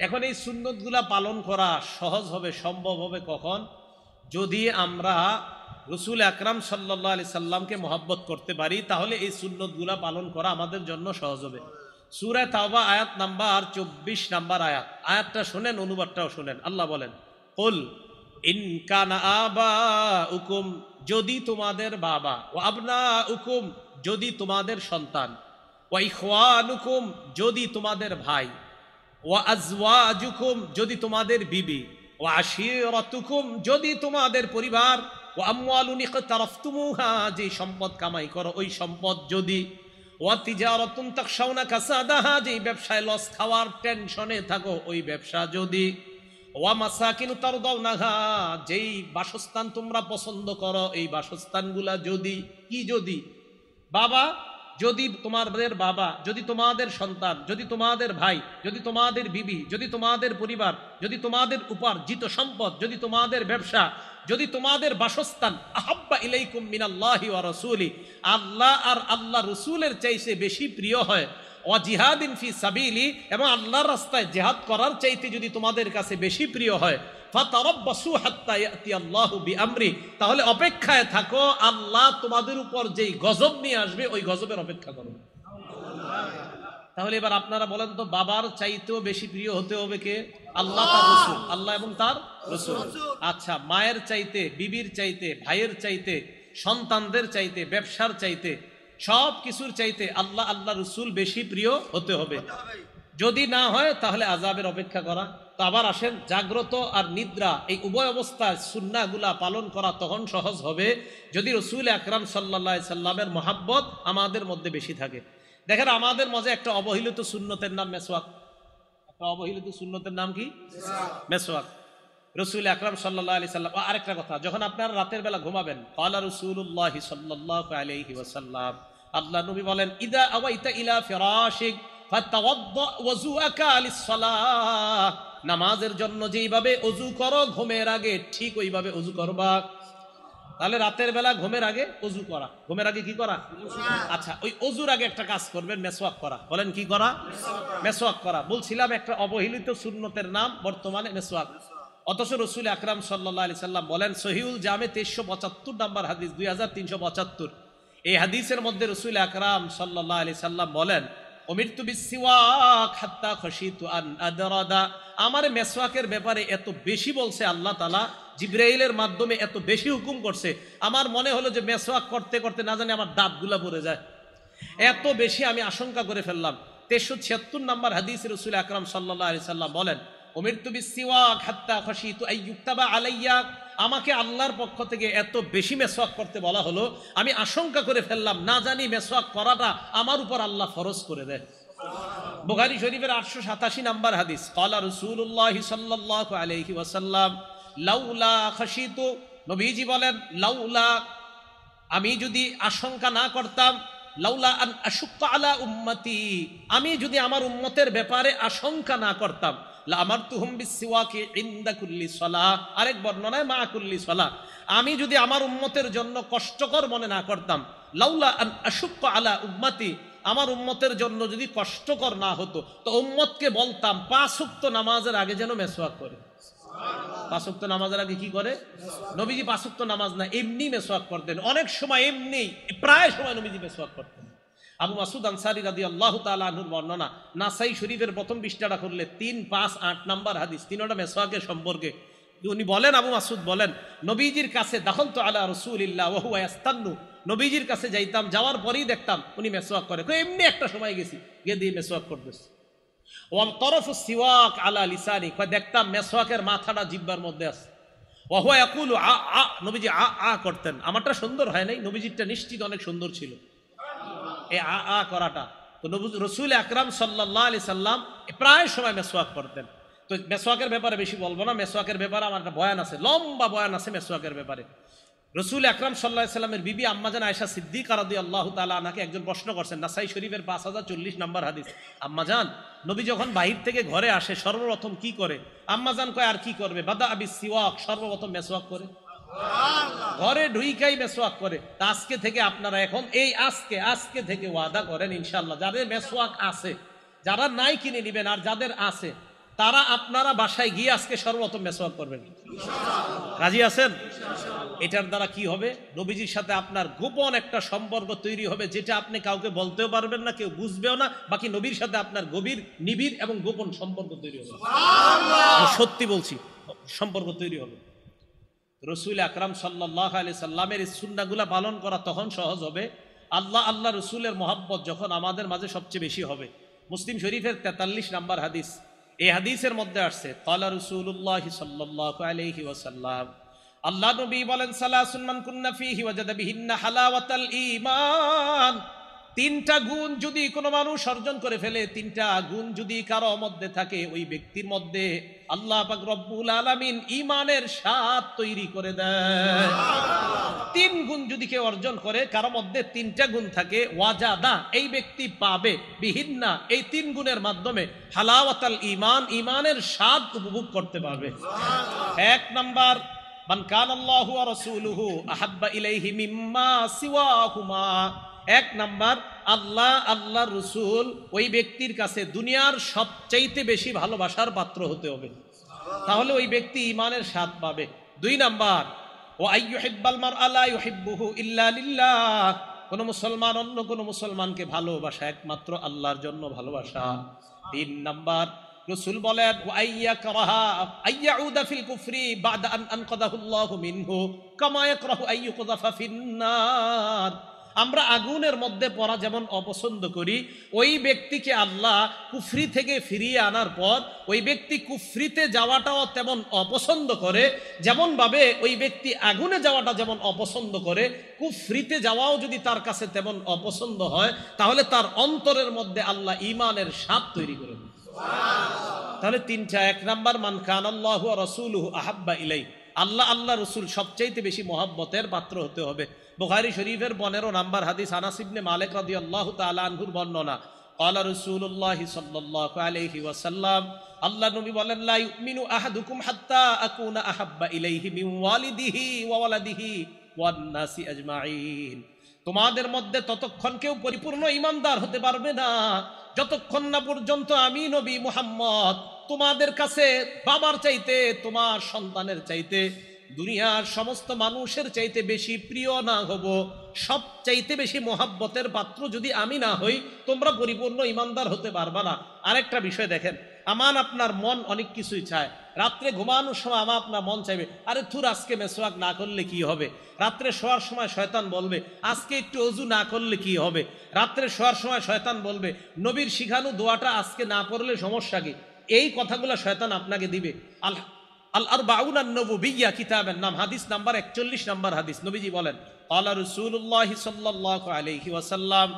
এখন এই সুন্নতগুলা পালন করা সহজ হবে, সম্ভব হবে কখন? যদি আমরা রাসূল আকরাম সাল্লাল্লাহু আলাইহি সাল্লামকে মহব্বত করতে পারি, তাহলে এই সুন্নতগুলা পালন করা আমাদের জন্য সহজ হবে। সূরা তাওবা আয়াত নাম্বার 24 নাম্বার আয়াতটা শুনেন, অনুবাদটাও শুনেন। আল্লাহ বলেন, কুল ইন কানা আবাউকুম, যদি তোমাদের বাবা, ওয়া আবনাউকুম, যদি তোমাদের সন্তান, ওয়া ইখওয়ানুকুম, যদি তোমাদের ভাই, ওয়া আজওয়াজুকুম, যদি তোমাদের বিবি, ওয়া আশীরাতুকুম, যদি তোমাদের পরিবার, ওয়া আমওয়ালুন ইকতারাফতুমুহা, যে সম্পদ কামাই করো ওই সম্পদ, যদি, ওয়া তিজারাতুন তাখশাউনা কাসাদাহা, যে ব্যবসায় লস খাওয়ার টেনশনে থাকো ওই ব্যবসা, যদি, ওয়া মাসাকিনু তারদাউনাহা, যেই বাসস্থান তোমরা পছন্দ করো এই বাসস্থানগুলা, যদি, কি যদি? বাবা, যদি তোমাদের বাবা, যদি তোমাদের সন্তান, যদি তোমাদের ভাই, যদি তোমাদের বিবি, যদি তোমাদের পরিবার, যদি তোমাদের উপার্জিত সম্পদ, যদি তোমাদের ব্যবসা, যদি তোমাদের বাসস্থান, আহাব্বা ইলাইকুম মিনাল্লাহি ওয়া রাসূলি, আল্লাহ আর আল্লাহ রাসূলের চাইতে বেশি প্রিয় হয়, ওয়া জিহাদিন ফি সাবিলি, এবং আল্লাহর রাস্তায় জিহাদ করার চাইতে যদি তোমাদের কাছে বেশি প্রিয় হয়, ফাতারাব্বাসু হাত্তা ইয়াতি আল্লাহু বিআমরি, তাহলে অপেক্ষায় থাকো, আল্লাহ তোমাদের উপর যেই গজব নিয়ে আসবে ওই গজবের অপেক্ষা করো। তাহলে এবার আপনারা বলেন তো, বাবার চাইতেও বেশি প্রিয় হতে হবে কে? আল্লাহ তার রাসূল, আল্লাহ এবং তার রাসূল। আচ্ছা, মায়ের চাইতে, বিবির চাইতে, ভাইয়ের চাইতে, সন্তানদের চাইতে, ব্যবসার চাইতে, সব কিছুর চাইতে আল্লাহ আল্লাহ রাসূল বেশি প্রিয় হতে হবে। যদি না হয় তাহলে আযাবের অপেক্ষা করা। তো আবার আসেন, জাগ্রত আর নিদ্রা এই উভয় অবস্থায় সুন্নাহগুলা পালন করা তখন সহজ হবে যদি রাসূল আকরাম সাল্লাল্লাহু আলাইহি সাল্লামের মহব্বত আমাদের মধ্যে বেশি থাকে। দেখেন, আমাদের মাঝে একটা অবহেলিত সুন্নতের নাম মেসওয়াক। একটা অবহেলিত সুন্নতের নাম কি? মেসওয়াক। রাসূল আকরাম সাল্লাল্লাহু আলাইহি সাল্লাম, আরেকটা কথা, যখন আপনারা রাতের বেলা ঘুমাবেন, ক্বালা রাসূলুল্লাহ সাল্লাল্লাহু আলাইহি ওয়াসাল্লাম, আল্লাহ নবী বলেন, ইদা আওয়াইতা ইলা ফিরাশিক ফাতাওয়াদ্দা ওযুআকা লিস-সালাহ, নামাজের জন্য যেইভাবে ওযু করো ঘুমের আগে ঠিক ওইভাবে ওযু করবা। তাহলে রাতের বেলা ঘুমের আগে ওযু করা, ঘুমের আগে কি করা? আচ্ছা, ওই ওযুর আগে একটা কাজ করবেন, মেসওয়াক করা। বলেন কি করা? মেসওয়াক করা। বলছিলাম একটা অবহেলিত সুন্নতের নাম বর্তমানে মেসওয়াক। অথচ রাসূল আকরাম সাল্লাল্লাহু আলাইহি সাল্লাম বলেন, সহিহুল জামে 2375 নাম্বার হাদিস, 2375, এই হাদিসের মধ্যে রাসূল আকরাম সাল্লাল্লাহু আলাইহি সাল্লাম বলেন, উমিরতু বিসওয়াক হাত্তা খাশিতু আন আদরাদা, আমার মেসওয়াকের ব্যাপারে এত বেশি বলছে আল্লাহ তাআলা, জিবরাইলের মাধ্যমে এত বেশি হুকুম করছে, আমার মনে হলো যে মেসওয়াক করতে করতে না জানি আমার দাঁতগুলা পড়ে যায়, এত বেশি আমি আশঙ্কা করে ফেললাম। 376 নাম্বার হাদিসে রাসূল আকরাম সাল্লাল্লাহু আলাইহি সাল্লাম বলেন, উমিরতু বিসওয়াক হাত্তা খাশিতু আইয়ুক্তাবা আলাইয়া, আমাকে আল্লাহর পক্ষ থেকে এত বেশি মেসওয়াক করতে বলা হলো, আমি আশঙ্কা করে ফেললাম না জানি মেসওয়াক করাটা আমার উপর আল্লাহ ফরজ করে দেয়। বুখারী শরীফের 887 নাম্বার হাদিস, ক্বালা রাসূলুল্লাহ সাল্লাল্লাহু আলাইহি ওয়াসাল্লাম লাউলা খাশিতু, নবীজি বলেন, লাউলা, আমি যদি আশঙ্কা না করতাম, লাউলা আন আশুক্কা আলা উম্মতি, আমি যদি আমার উম্মতের ব্যাপারে আশঙ্কা না করতাম, লা আমারতুহুম বিসওয়াকি ইনদা কুল্লি সালাহ, আরেক বর্ণনায় মা কুল্লি সালাহ, আমি যদি আমার উম্মতের জন্য কষ্টকর মনে না করতাম, লাউলা আন আশুক্কা আলা উম্মতি, আমার উম্মতের জন্য যদি কষ্টকর না হতো তো উম্মতকে বলতাম 5 ওয়াক্ত নামাজের আগে যেন মেসওয়াক করে। 5 ওয়াক্ত নামাজের আগে কি করে? নবীজি 5 ওয়াক্ত নামাজ না, এমনি মেসওয়াক করতেন। অনেক সময় এমনি, প্রায় সময় নবীজি মেসওয়াক করতেন। আবু মাসুদ আনসারী রাদিয়াল্লাহু তাআলা আনহুর বর্ণনা, নাসাই শরীফের প্রথম পৃষ্ঠাটা করলে 3, 5, 8 নাম্বার হাদিস, তিনটা মেসওয়াকের সম্পর্কে। উনি বলেন, আবু মাসুদ বলেন, নবীজির কাছে দাখালতু আলা রাসূলিল্লাহ ওয়া হুয়া ইয়াস্তান্নু, নবীজির কাছে যাইতাম, যাওয়ার পরেই দেখতাম উনি মেসওয়াক করে। এমনি একটা সময় গেছি, গিয়ে দিয়ে মেসওয়াক করতেছে। ওয়াল তরফু সিওয়াক আলা লিসানি, দেখতাম মেসওয়াকের মাথাটা জিহ্বার মধ্যে আছে। ওয়া ইয়াকুলু আ আ, নবীজি আ আ করতেন। আমারটা সুন্দর হয় নাই, নবীজিরটা নিশ্চিত অনেক সুন্দর ছিল এই আ আ করাটা। তো রসুল আকরাম সাল্লাল্লাহু আলাইহি সাল্লাম প্রায় সময় মেসওয়াক করতেন। তো মেসওয়াকের ব্যাপারে বেশি বলবো না, মেসওয়াকের ব্যাপারে আমার একটা বয়ান আছে, লম্বা বয়ান আছে মেসওয়াকের ব্যাপারে। রসুল আকরাম সাল্লাল্লাহু আলাইহি সাল্লামের বিবি আম্মাজান আয়েশা সিদ্দিকা রাদিয়াল্লাহু তাআলা আনহাকে একজন প্রশ্ন করছেন, নাসাই শরীফের 5040 নম্বর হাদিস। আম্মাজান, নবী যখন বাহির থেকে ঘরে আসে সর্বপ্রথম কি করে? আম্মাজান কয়, আর কি করবে? বাদা আবিস সিওয়াক, সর্বপ্রথম মেসওয়াক করে, ঘরে ঢুইকাই মেসওয়াক করে। তা আজকে থেকে আপনারা এখন এই আজকে থেকে ওয়াদা করেন ইনশাআল্লাহ, যাদের মেসওয়াক আছে, যারা নাই কিনে নেবেন, আর যাদের আছে তারা আপনারা বাসায় গিয়ে আজকে সর্বপ্রথম মেসওয়াক করবেন। রাজি আছেন? এটার দ্বারা কি হবে? নবীজির সাথে আপনার গোপন একটা সম্পর্ক তৈরি হবে, যেটা আপনি কাউকে বলতেও পারবেন না, কেউ বুঝবেও না। বাকি নবীর সাথে আপনার গভীর, নিবিড় এবং গোপন সম্পর্ক তৈরি হবে। সত্যি বলছি, সম্পর্ক তৈরি হবে। রসুল আকরাম সাল্লাল্লাহু আলাইহি সাল্লামের এই সুন্নাহগুলো পালন করা তখন সহজ হবে আল্লাহ রসুলের মহব্বত যখন আমাদের মাঝে সবচেয়ে বেশি হবে। মুসলিম শরীফের 43 নম্বর হাদিস, এই হাদিসের মধ্যে আসছে, ক্বালা রাসূলুল্লাহ সাল্লাল্লাহু আলাইহি ওয়াসাল্লাম, আল্লাহ নবী বলেন, সালাসুন মান কুন্না ফীহি ওয়াজাদা বিহিন্না হালাওয়াতাল ঈমান। তিনটা গুণ যদি কোনো মানুষ অর্জন করে ফেলে, তিনটা গুণ যদি কারো মধ্যে থাকে, ওই ব্যক্তির মধ্যে আল্লাহ পাক রব্বুল আলামিন ঈমানের স্বাদ তৈরি করে দেয়। তিন গুণ যদি কেউ অর্জন করে, কারো মধ্যে তিনটা গুণ থাকে, ওয়াজাদা, এই ব্যক্তি পাবে, বিহিন্না, এই তিন গুণের মাধ্যমে হালাওয়াতাল ঈমান, ঈমানের স্বাদ উপভোগ করতে পারবে। এক নাম্বার, মান কানাল্লাহু ওয়া রাসূলুহু আহাব্বা ইলাইহি মিম্মা সিওয়াহুমা। এক নাম্বার, আল্লাহ রসুল ওই ব্যক্তির কাছে দুনিয়ার সবচাইতে বেশি ভালোবাসার পাত্র হতে হবে, তাহলে ওই ব্যক্তি ঈমানের স্বাদ পাবে। দুই নাম্বার, ওয়া আইয়ুহিব্বাল মারআ লা ইউহিব্বুহু ইল্লা লিল্লাহ। কোন মুসলমান অন্য কোন মুসলমানকে ভালোবাসা একমাত্র আল্লাহর জন্য ভালোবাসা। তিন নাম্বার, রসুল বলেন, ওয়া আইয়াকরাহা আইয়াউদা ফিল কুফরি বাদা আন আনকাদাহুল্লাহু মিনহু কামা ইয়াকরাহু আইয়ুকযাফা ফিন্নার। আমরা আগুনের মধ্যে পড়া যেমন অপছন্দ করি, ওই ব্যক্তিকে আল্লাহ কুফরি থেকে ফিরিয়ে আনার পর ওই ব্যক্তি কুফরিতে যাওয়াটাও তেমন অপছন্দ করে, যেমন ভাবে ওই ব্যক্তি আগুনে যাওয়াটা যেমন অপছন্দ করে, কুফরিতে যাওয়াও যদি তার কাছে তেমন অপছন্দ হয়, তাহলে তার অন্তরের মধ্যে আল্লাহ ঈমানের স্বাদ তৈরি করে। তাহলে তিনটা, এক নাম্বার, মান কানাল্লাহু ওয়া রাসূলুহু আহাব্বা ইলাই, আল্লাহ রসুল সবচাইতে বেশি মহব্বতের পাত্র হতে হবে। বুখারী শরীফের 15 নম্বর হাদিস, আনাস ইবনে মালিক রাদিয়াল্লাহু তাআলা আনহুর বর্ণনা, ক্বালা রাসূলুল্লাহ সাল্লাল্লাহু আলাইহি ওয়াসাল্লাম, আল্লাহ নবী বলেন, লা ইউমিনু আহাদুকুম হাত্তা আকুনা আহাব্বা ইলাইহি মিন ওয়ালিদিহি ওয়া ওয়ালাদিহি ওয়ান নাসি আজমাইন। তোমাদের মধ্যে ততক্ষণ কেউ পরিপূর্ণ ঈমানদার হতে পারবে না যতক্ষণ না পর্যন্ত আমি নবী মুহাম্মদ তোমাদের কাছে বাবার চাইতে, তোমার সন্তানের চাইতে, দুনিয়ার সমস্ত মানুষের চাইতে বেশি প্রিয় না হব, সব চাইতে বেশি মহাব্বতের পাত্র যদি আমি না হই, তোমরা পরিপূর্ণ ঈমানদার হতে পারবা না। আরেকটা বিষয় দেখেন, আপনার মন অনেক কিছুই চায়। রাত্রে ঘুমানোর সময় আপনার মন চাইবে, আরে থুর আজকে মেসওয়াক না করলে কি হবে। রাত্রে শোয়ার সময় শয়তান বলবে, আজকে একটু অজু না করলে কি হবে। রাত্রে শোয়ার সময় শয়তান বলবে, নবীর শিখানো দোয়াটা আজকে না পড়লে সমস্যা কি। এই কথাগুলো শয়তান আপনাকে দিবে। আল আরবাউন আন-নবুবিয়্যা কিতাবের নাম, হাদিস নাম্বার 41 নম্বর হাদিস, নবীজি বলেন, ক্বালা রাসূলুল্লাহ সাল্লাল্লাহু আলাইহি ওয়াসাল্লাম,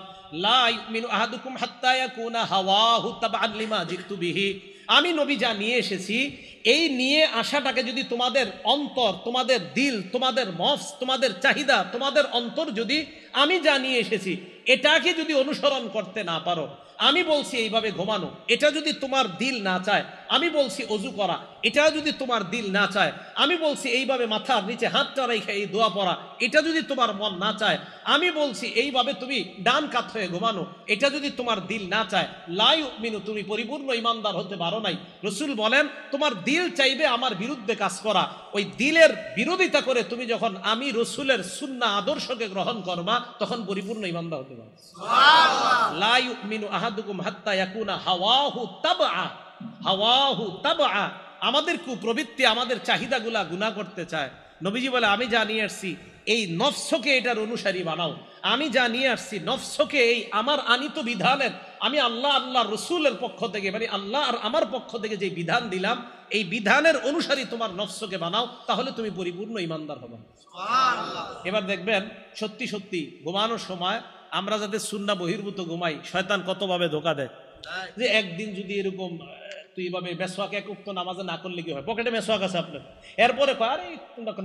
লা ইউমিনু আহাদুকুম হাত্তা ইয়াকুনা হাওয়াহু তাবআন লিমা জিতু বিহি। আমি নবী যা নিয়ে এসেছি, এই নিয়ে আসাটাকে যদি তোমাদের অন্তর, তোমাদের দিল, তোমাদের নফস, তোমাদের চাহিদা, তোমাদের অন্তর যদি আমি যা নিয়ে এসেছি এটাকে যদি অনুসরণ করতে না পারো, আমি বলছি এইভাবে ঘুমানো, এটা যদি তোমার দিল না চায়, আমি বলছি অজু করা, এটা যদি তোমার দিল না চায়, আমি বলছি এইভাবে মাথার নিচে হাতটা রেখে এই দোয়া পড়া, এটা যদি তোমার মন না চায়, আমি বলছি এইভাবে তুমি ডান কাত হয়ে ঘুমানো, এটা যদি তোমার দিল না চায়, লা ইউমিনু, তুমি পরিপূর্ণ ঈমানদার হতে পারো নাই। রাসূল বলেন, তোমার দিল চাইবে আমার বিরুদ্ধে কাজ করা, ওই দিলের বিরোধিতা করে তুমি যখন আমি রাসূলের সুন্নাহ আদর্শকে গ্রহণ করবা, তখন পরিপূর্ণ ঈমানদার হতে পারবে। সুবহানাল্লাহ। লা ইউমিনু আহাদুকুম হাত্তা ইয়াকুনা হাওয়াহু তাবআ। আমাদের কুপ্রবৃত্তি, আমাদের চাহিদাগুলা গুনাহ করতে চায়। নবীজি বলে, আমি যা নিয়ে আসছি এই নফসকে এটার অনুসারী বানাও। আমি যা নিয়ে আসছি নফসকে এই আমার আনিত বিধানের, আমি আল্লাহ আল্লাহ রসুলের পক্ষ থেকে মানে আল্লাহ আর আমার পক্ষ থেকে যে বিধান দিলাম এই বিধানের অনুসারী তোমার নফসকে বানাও, তাহলে তুমি পরিপূর্ণ ইমানদার হবে। এবার দেখবেন সত্যি সত্যি ঘুমানোর সময় আমরা যাতে সুন্নাহ বহির্ভূত ঘুমাই, শয়তান কতভাবে ধোকা দেয়। যে একদিন যদি এরকম তুই এভাবে মেসওয়াক এক উক্ত নামাজে না করলে কি হয়, পকেটে মেসওয়াক আছে আপনার, এরপরে আরে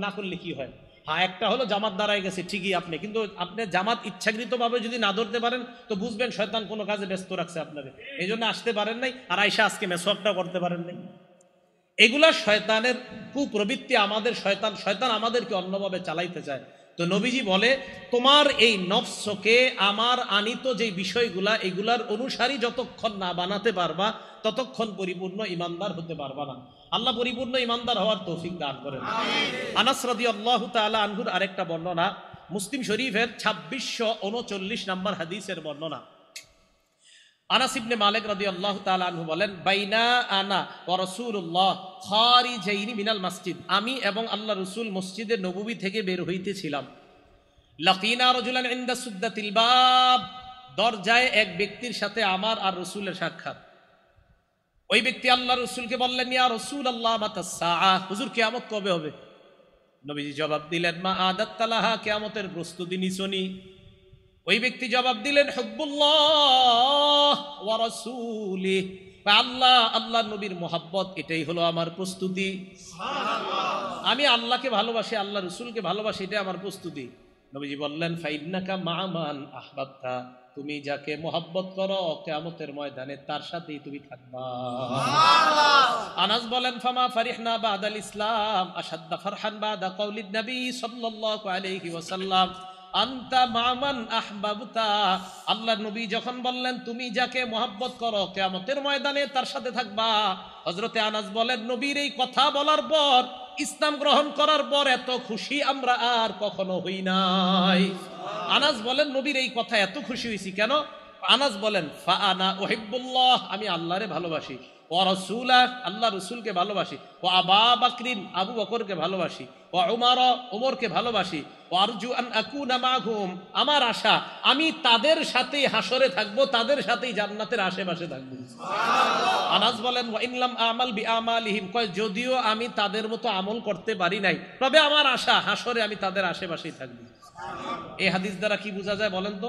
না করলে কি হয়। হ্যাঁ, একটা হলো জামাত দাঁড়ায় গেছে ঠিকই আপনি, কিন্তু আপনি জামাত ইচ্ছাকৃতভাবে যদি না ধরতে পারেন তো বুঝবেন শয়তান কোনো কাজে ব্যস্ত রাখছে আপনাকে, এই জন্য আসতে পারেন নাই, আর আয়সা আজকে মেসওয়াকটা করতে পারেন নাই। এগুলা শয়তানের কুপ্রবৃত্তি, আমাদের শয়তান আমাদেরকে অন্যভাবে চালাইতে চায়। তো নবীজি বলে তোমার এই নফসকে আমার আনিত যে বিষয়গুলা এগুলার অনুসারী যতক্ষণ না বানাতে পারবা ততক্ষণ পরিপূর্ণ ইমানদার হতে পারবা না। আল্লাহ পরিপূর্ণ ইমানদার হওয়ার তৌফিক দান করেন। আনাস রাদিয়াল্লাহু তাআলা আনহুর আরেকটা বর্ণনা, মুসলিম শরীফের 2639 নম্বর হাদিসের বর্ণনা। আনাস ইবনে মালিক রাদিয়াল্লাহু তাআলা আনহু বলেন, বাইনা আনা ওয়া রাসূলুল্লাহ খারিজাইনি মিনাল মসজিদ, আমি এবং আল্লাহ রাসূল মসজিদে নববী থেকে বের হইতেছিলাম। লাকিনা রাজুলান ইনদা সুদ্দাতিল বাব, দরজায় এক ব্যক্তির সাথে আমার আর রাসূলের সাক্ষাৎ। ওই ব্যক্তি আল্লাহ রাসূলকে বললেন, ইয়া রাসূলুল্লাহ মাতাস সাআহ, হুজুর কিয়ামত কবে হবে? নবীজি জবাব দিলেন, মা আদাত্তালাহা, কিয়ামতের প্রস্তুতি নিছনি? ওই ব্যক্তি জবাব দিলেন, হুব্বুল্লাহ ওয়া রাসূলিহি, আল্লাহ আল্লাহ নবীর মোহাব্বত, এটাই হলো আমার প্রস্তুতি। আমি আল্লাহকে ভালোবাসি, আল্লাহ রাসূলকে ভালোবাসি, এটাই আমার প্রস্তুতি। নবীজি বললেন, ফাইন্নাকা মা মান আহবাবতা, তুমি যাকে মোহাব্বত করো কিয়ামতের ময়দানে তার সাথেই তুমি থাকবা। আনাস বলেন, ফামা ফারিহনা বাদাল ইসলাম আশাদ্দা ফারহান বাদা কাউলিন নবী সাল্লাল্লাহু আলাইহি ওয়াসাল্লাম আনতা মামান আহবাবতা। আল্লাহ নবী যখন বললেন তুমি যাকে মোহাব্বত করো কিয়ামতের ময়দানে তার সাথে থাকবা, হযরতে আনাস বলেন, নবীর এই কথা বলার পর, ইসলাম গ্রহণ করার পর এত খুশি আমরা আর কখনো হই নাই। আনাস বলেন, নবীর এই কথা এত খুশি হইছি কেন? আনাস বলেন, ফা আনা উহিব্বুল্লাহ, আমি আল্লাহরে ভালোবাসি, ওয়া রাসূলা, আল্লাহ রাসূলকে ভালোবাসি, ওয়া আবা বকরিন, আবু বকরকে ভালোবাসি, ওয়া উমর, উমরকে ভালোবাসি, ওয়া আরজু আন আকুনা মাহুম, আমার আশা আমি তাদের সাথেই হাসরে থাকবো, তাদের সাথেই জান্নাতের আশেপাশে থাকবো। সুবহানাল্লাহ। আনাস বলেন, ওয়া ইনলাম আমাল বিআমালিহিম, কয় যদিও আমি তাদের মতো আমল করতে পারি নাই, তবে আমার আশা হাসরে আমি তাদের আশেপাশেই থাকবো। এই হাদিস দ্বারা কি বোঝা যায় বলেন তো?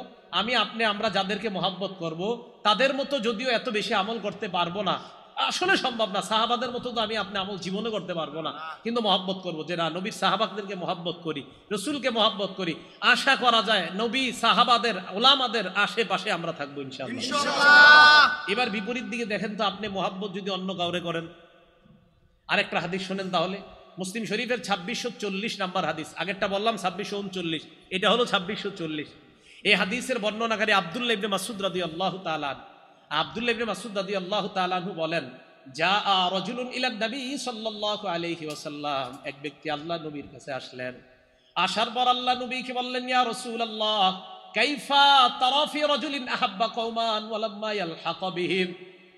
আমরা যাদেরকে মহব্বত করব তাদের মতো যদিও এত বেশি আমল করতে পারবো না, আসলে সম্ভব না, সাহাবাদের মতো তো আপনি আমল জীবনে করতে পারবো না, কিন্তু মহব্বত করবো, যে না নবীর সাহাবাদেরকে মহব্বত করি, রসুলকে মহব্বত করি, আশা করা যায় নবী সাহাবাদের ওলামাদের আশেপাশে আমরা থাকবো ইনশাআল্লাহ। এবার বিপরীত দিকে দেখেন তো, আপনি মহব্বত যদি অন্য কাউরে করেন। আরেকটা হাদিস শোনেন তাহলে, মুসলিম শরীফের 2640 নাম্বার হাদিস, আগেরটা বললাম 2639, এটা হলো 2640। এই হাদিসের বর্ণনাকারী আব্দুল্লাহ ইবনে মাসউদ রাদিয়াল্লাহু তাআলা, আব্দুল্লাহ ইবনে মাসউদ রাদিয়াল্লাহু তাআলা আনহু বলেন, জাআ রাজুলুন ইলা নবী সাল্লাল্লাহু আলাইহি ওয়াসাল্লাম, এক ব্যক্তি আল্লাহ নবীর কাছে আসলেন। আসার পর আল্লাহ নবীকে বললেন, ইয়া রাসূলুল্লাহ কাইফা তারা ফি রাজুলিন আহাব্বা কওমান ওয়া লাম্মা ইয়ালহাক বিহিম,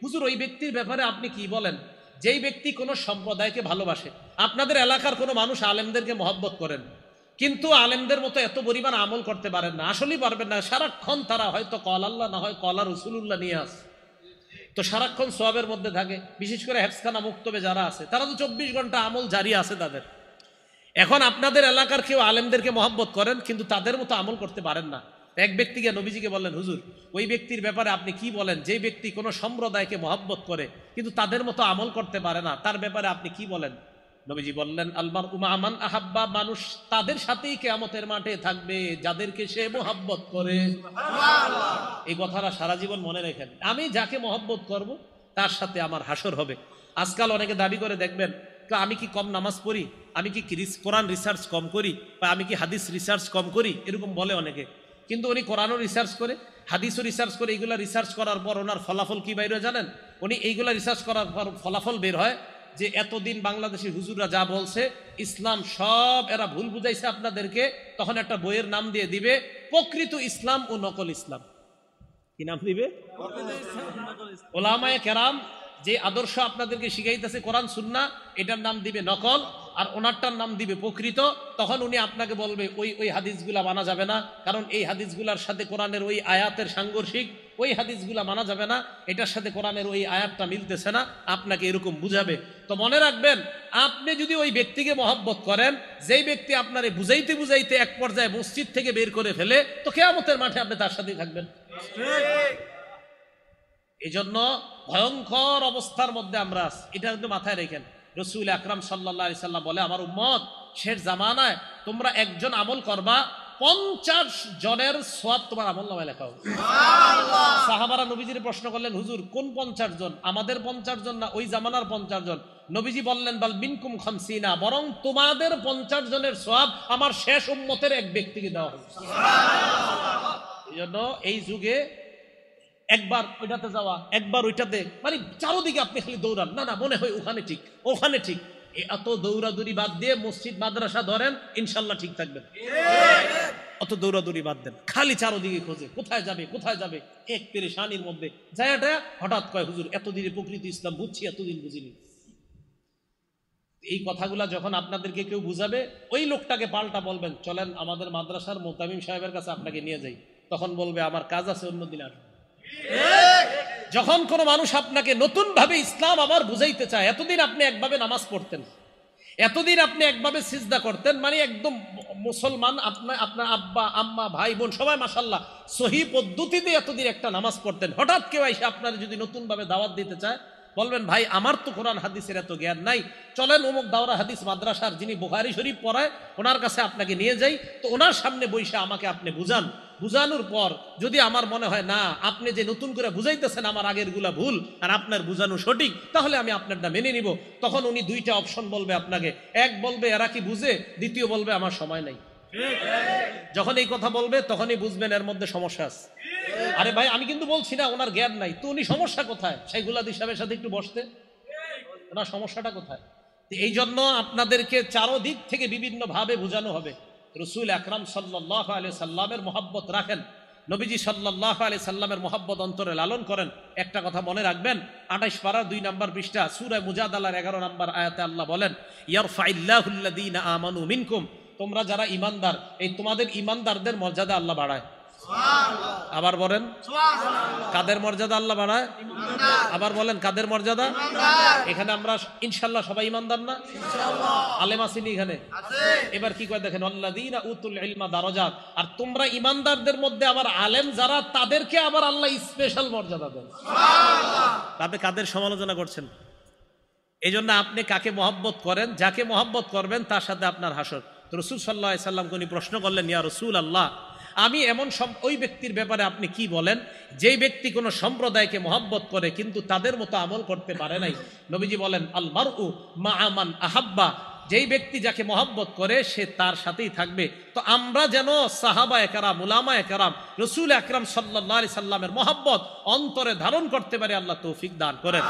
হুজুর ওই ব্যক্তির ব্যাপারে আপনি কি বলেন যেই ব্যক্তি কোনো সম্প্রদায়কে ভালোবাসে। আপনাদের এলাকার কোনো মানুষ আলেমদেরকে মহব্বত করেন, কিন্তু আলেমদের মতো এত পরিমাণ আমল করতে পারেন না, আসলেই পারবেন না, সারাক্ষণ তারা হয়তো কল আল্লাহ না হয় কলা রসুলুল্লাহ নিয়ে আসে, তো সারাক্ষণ সওয়াবের মধ্যে থাকে। বিশেষ করে হেফজখানা মুক্তবে যারা আছে তারা তো 24 ঘন্টা আমল জারি আছে তাদের। এখন আপনাদের এলাকার কেউ আলেমদেরকে মহব্বত করেন কিন্তু তাদের মতো আমল করতে পারেন না। এক ব্যক্তিকে নবীজিকে বললেন, হুজুর ওই ব্যক্তির ব্যাপারে আপনি কি বলেন যে ব্যক্তি কোনো সম্প্রদায়কে মহব্বত করে কিন্তু তাদের মতো আমল করতে পারে না, তার ব্যাপারে আপনি কি বলেন? নবীজি বললেন, আলমার উমান আহাব্বা, মানুষ তাদের সাথেই কিয়ামতের মাঠে থাকবে যাদেরকে সে মহব্বত করে। এই কথাটা সারা জীবন মনে রাখেন, আমি যাকে মহব্বত করব তার সাথে আমার হাসর হবে। আজকাল অনেকে দাবি করে দেখবেন, আমি কি কম নামাজ পড়ি, আমি কি কোরআন রিসার্চ কম করি, বা আমি কি হাদিস রিসার্চ কম করি, এরকম বলে অনেকে। কিন্তু উনি কোরআনও রিসার্চ করে, হাদিসও রিসার্চ করে, এইগুলা রিসার্চ করার পর ওনার ফলাফল কি বাইরে জানেন? উনি এইগুলা রিসার্চ করার পর ফলাফল বের হয় যে এতদিন বাংলাদেশের হুজুররা যা বলছে ইসলাম সব এরা ভুল বুঝাইছে আপনাদেরকে, তখন একটা বইয়ের নাম দিয়ে দিবে প্রকৃত ইসলাম ও নকল ইসলাম। কি নাম দিবে? ওলামায়ে কেরাম যে আদর্শ আপনাদেরকে শিখাইতেছে কোরআন সুন্নাহ, এটার নাম দিবে নকল, আর ওনারটার নাম দিবে প্রকৃত, তখন উনি আপনাকে বলবে ওই হাদিসগুলা মানা যাবে না, কারণ এই হাদিসগুলার সাথে কোরআনের ওই আয়াতের সাংঘর্ষিক, ওই হাদিসগুলা মানা যাবে না, এটার সাথে কোরআনের ওই আয়াতটা মিলতেছে না, আপনাকে এরকম বুঝাবে। তো মনে রাখবেন, আপনি যদি ওই ব্যক্তিকে মহব্বত করেন, যেই ব্যক্তি আপনারে বুঝাইতে বুঝাইতে এক পর্যায়ে মসজিদ থেকে বের করে ফেলে, তো কিয়ামতের মাঠে আপনি তার সাথেই থাকবেন। এই জন্য ভয়ঙ্কর অবস্থার মধ্যে আমরা আছি, এটা কিন্তু মাথায় রেখেন। রসুল আকরাম সাল্লাল্লাহু আলাইহি সাল্লাম বলে, আমার উম্মত শেষ জামানায় তোমরা একজন আমল করবা, 50 জনের সওয়াব তোমার আমলনামায় লেখা হবে। সাহাবারা নবীজির প্রশ্ন করলেন, হুজুর কোন 50 জন, আমাদের 50 জন না ওই জামানার 50 জন? নবীজি বললেন, বাল মিনকুম 50, বরং তোমাদের 50 জনের সওয়াব আমার শেষ উম্মতের এক ব্যক্তিকে দেওয়া হবে। এই জন্য এই যুগে একবার ওইটাতে যাওয়া, একবার ওইটাতে, মানে চারোদিকে আপনি খালি দৌড়ান, না মনে হয় ওখানে ঠিক, ওখানে ঠিক। এত দৌড়াদৌড়ি বাদ দিয়ে মসজিদ মাদ্রাসা ধরেন, ইনশাল্লাহ ঠিক থাকবেন। অত দৌড়াদৌড়ি বাদ দেন, খালি চারোদিকে খোঁজে কোথায় যাবে কোথায় যাবে, এক পেরেশানির মধ্যে জায়গাটা হঠাৎ কয়, হুজুর এতদিনে প্রকৃতি ইসলাম বুঝছি, এতদিন বুঝিনি। এই কথাগুলা যখন আপনাদেরকে কেউ বুঝাবে, ওই লোকটাকে পাল্টা বলবেন, চলেন আমাদের মাদ্রাসার মোতামিম সাহেবের কাছে আপনাকে নিয়ে যাই, তখন বলবে আমার কাজ আছে, অন্যদিন আসবে। যখন কোনো মানুষ আপনাকে নতুন ভাবে ইসলাম আবার বুঝাইতে চায়, এতদিন আপনি একভাবে নামাজ পড়তেন, এতদিন আপনি একভাবে সিজদা করতেন, মানে একদম মুসলমান, আপনার আব্বা আম্মা ভাই বোন সবাই মাশাআল্লাহ সহি পদ্ধতিতে এতদিন একটা নামাজ পড়তেন, হঠাৎ কেউ এসে আপনার যদি নতুন ভাবে দাওয়াত দিতে চায়, বলবেন ভাই আমার তো কোরআন হাদিসের এত জ্ঞান নাই, চলেন অমুক দাওরা হাদিস মাদ্রাসার যিনি বুখারী শরীফ পড়ায় ওনার কাছে আপনাকে নিয়ে যাই, তো ওনার সামনে বসে আমাকে আপনি বুঝান। বুঝানোর পর যদি আমার মনে হয় না আপনি যে নতুন করে বুঝাইতেছেন আমার আগের গুলা ভুল আর আপনার বুঝানো সঠিক, তাহলে আমি আপনারটা মেনে নিব। তখন উনি দুইটা অপশন বলবে আপনাকে, এক বলবে এরা কি বুঝে, দ্বিতীয় বলবে আমার সময় নাই। যখন এই কথা বলবে তখনই বুঝবেন এর মধ্যে সমস্যা আছে। আরে ভাই আমি কিন্তু বলছি না ওনার জ্ঞান নাই, তো উনি সমস্যা কোথায়, শাইখুল হাদিস সাহেবের সাথে একটু বসতে, ওনার সমস্যাটা কোথায়? এই জন্য আপনাদেরকে চারোদিক থেকে বিভিন্ন ভাবে বোঝানো হবে। রসুল আকরাম সাল্লাল্লাহু আলাইহি সাল্লামের মহব্বত রাখেন, নবীজি সাল্লাল্লাহু আলাইহি সাল্লামের মহব্বত অন্তরে লালন করেন। একটা কথা মনে রাখবেন, 28 পারা 2 নম্বর পৃষ্ঠা সূরা মুজাদালার 11 নম্বর আয়াতে আল্লাহ বলেন, ইয়ারফাইল্লাহুল্লাযীনা আমানু মিনকুম, তোমরা যারা ঈমানদার, এই তোমাদের ঈমানদারদের মর্যাদা আল্লাহ বাড়ায়। আবার বলেন কাদের মর্যাদা আল্লাহ বাড়ায়? আবার বলেন কাদের মর্যাদা? এখানে আমরা ইনশাআল্লাহ সবাই ঈমানদার না? আলেম আসেনি এখানে? এবার কি করে দেখেন, আল্লাযীনা উতুল ইলমা দারাজাত, আর তোমরা ঈমানদারদের মধ্যে আবার আলেম যারা, তাদেরকে আবার আল্লাহ স্পেশাল মর্যাদা দেন। আপনি কাদের সমালোচনা করছেন? এই জন্য আপনি কাকে মহব্বত করেন, যাকে মহব্বত করবেন তার সাথে আপনার হাসর। রাসূল সাল্লাল্লাহু আলাইহি সাল্লামকে উনি প্রশ্ন করলেন, ইয়া রাসূলুল্লাহ, আমি এমন ওই ব্যক্তির ব্যাপারে আপনি কি বলেন যেই ব্যক্তি কোনো সম্প্রদায়কে মহব্বত করে কিন্তু তাদের মতো আমল করতে পারে নাই? নবীজি বলেন, আল মারউ মা'a মান আহাব্বা, যেই ব্যক্তি যাকে মহব্বত করে সে তার সাথেই থাকবে। তো আমরা যেন সাহাবায়ে কেরাম, উলামায়ে কেরাম, রাসূল আকরাম সাল্লাল্লাহু আলাইহি সাল্লামের মহব্বত অন্তরে ধারণ করতে পারে, আল্লাহ তৌফিক দান করেন।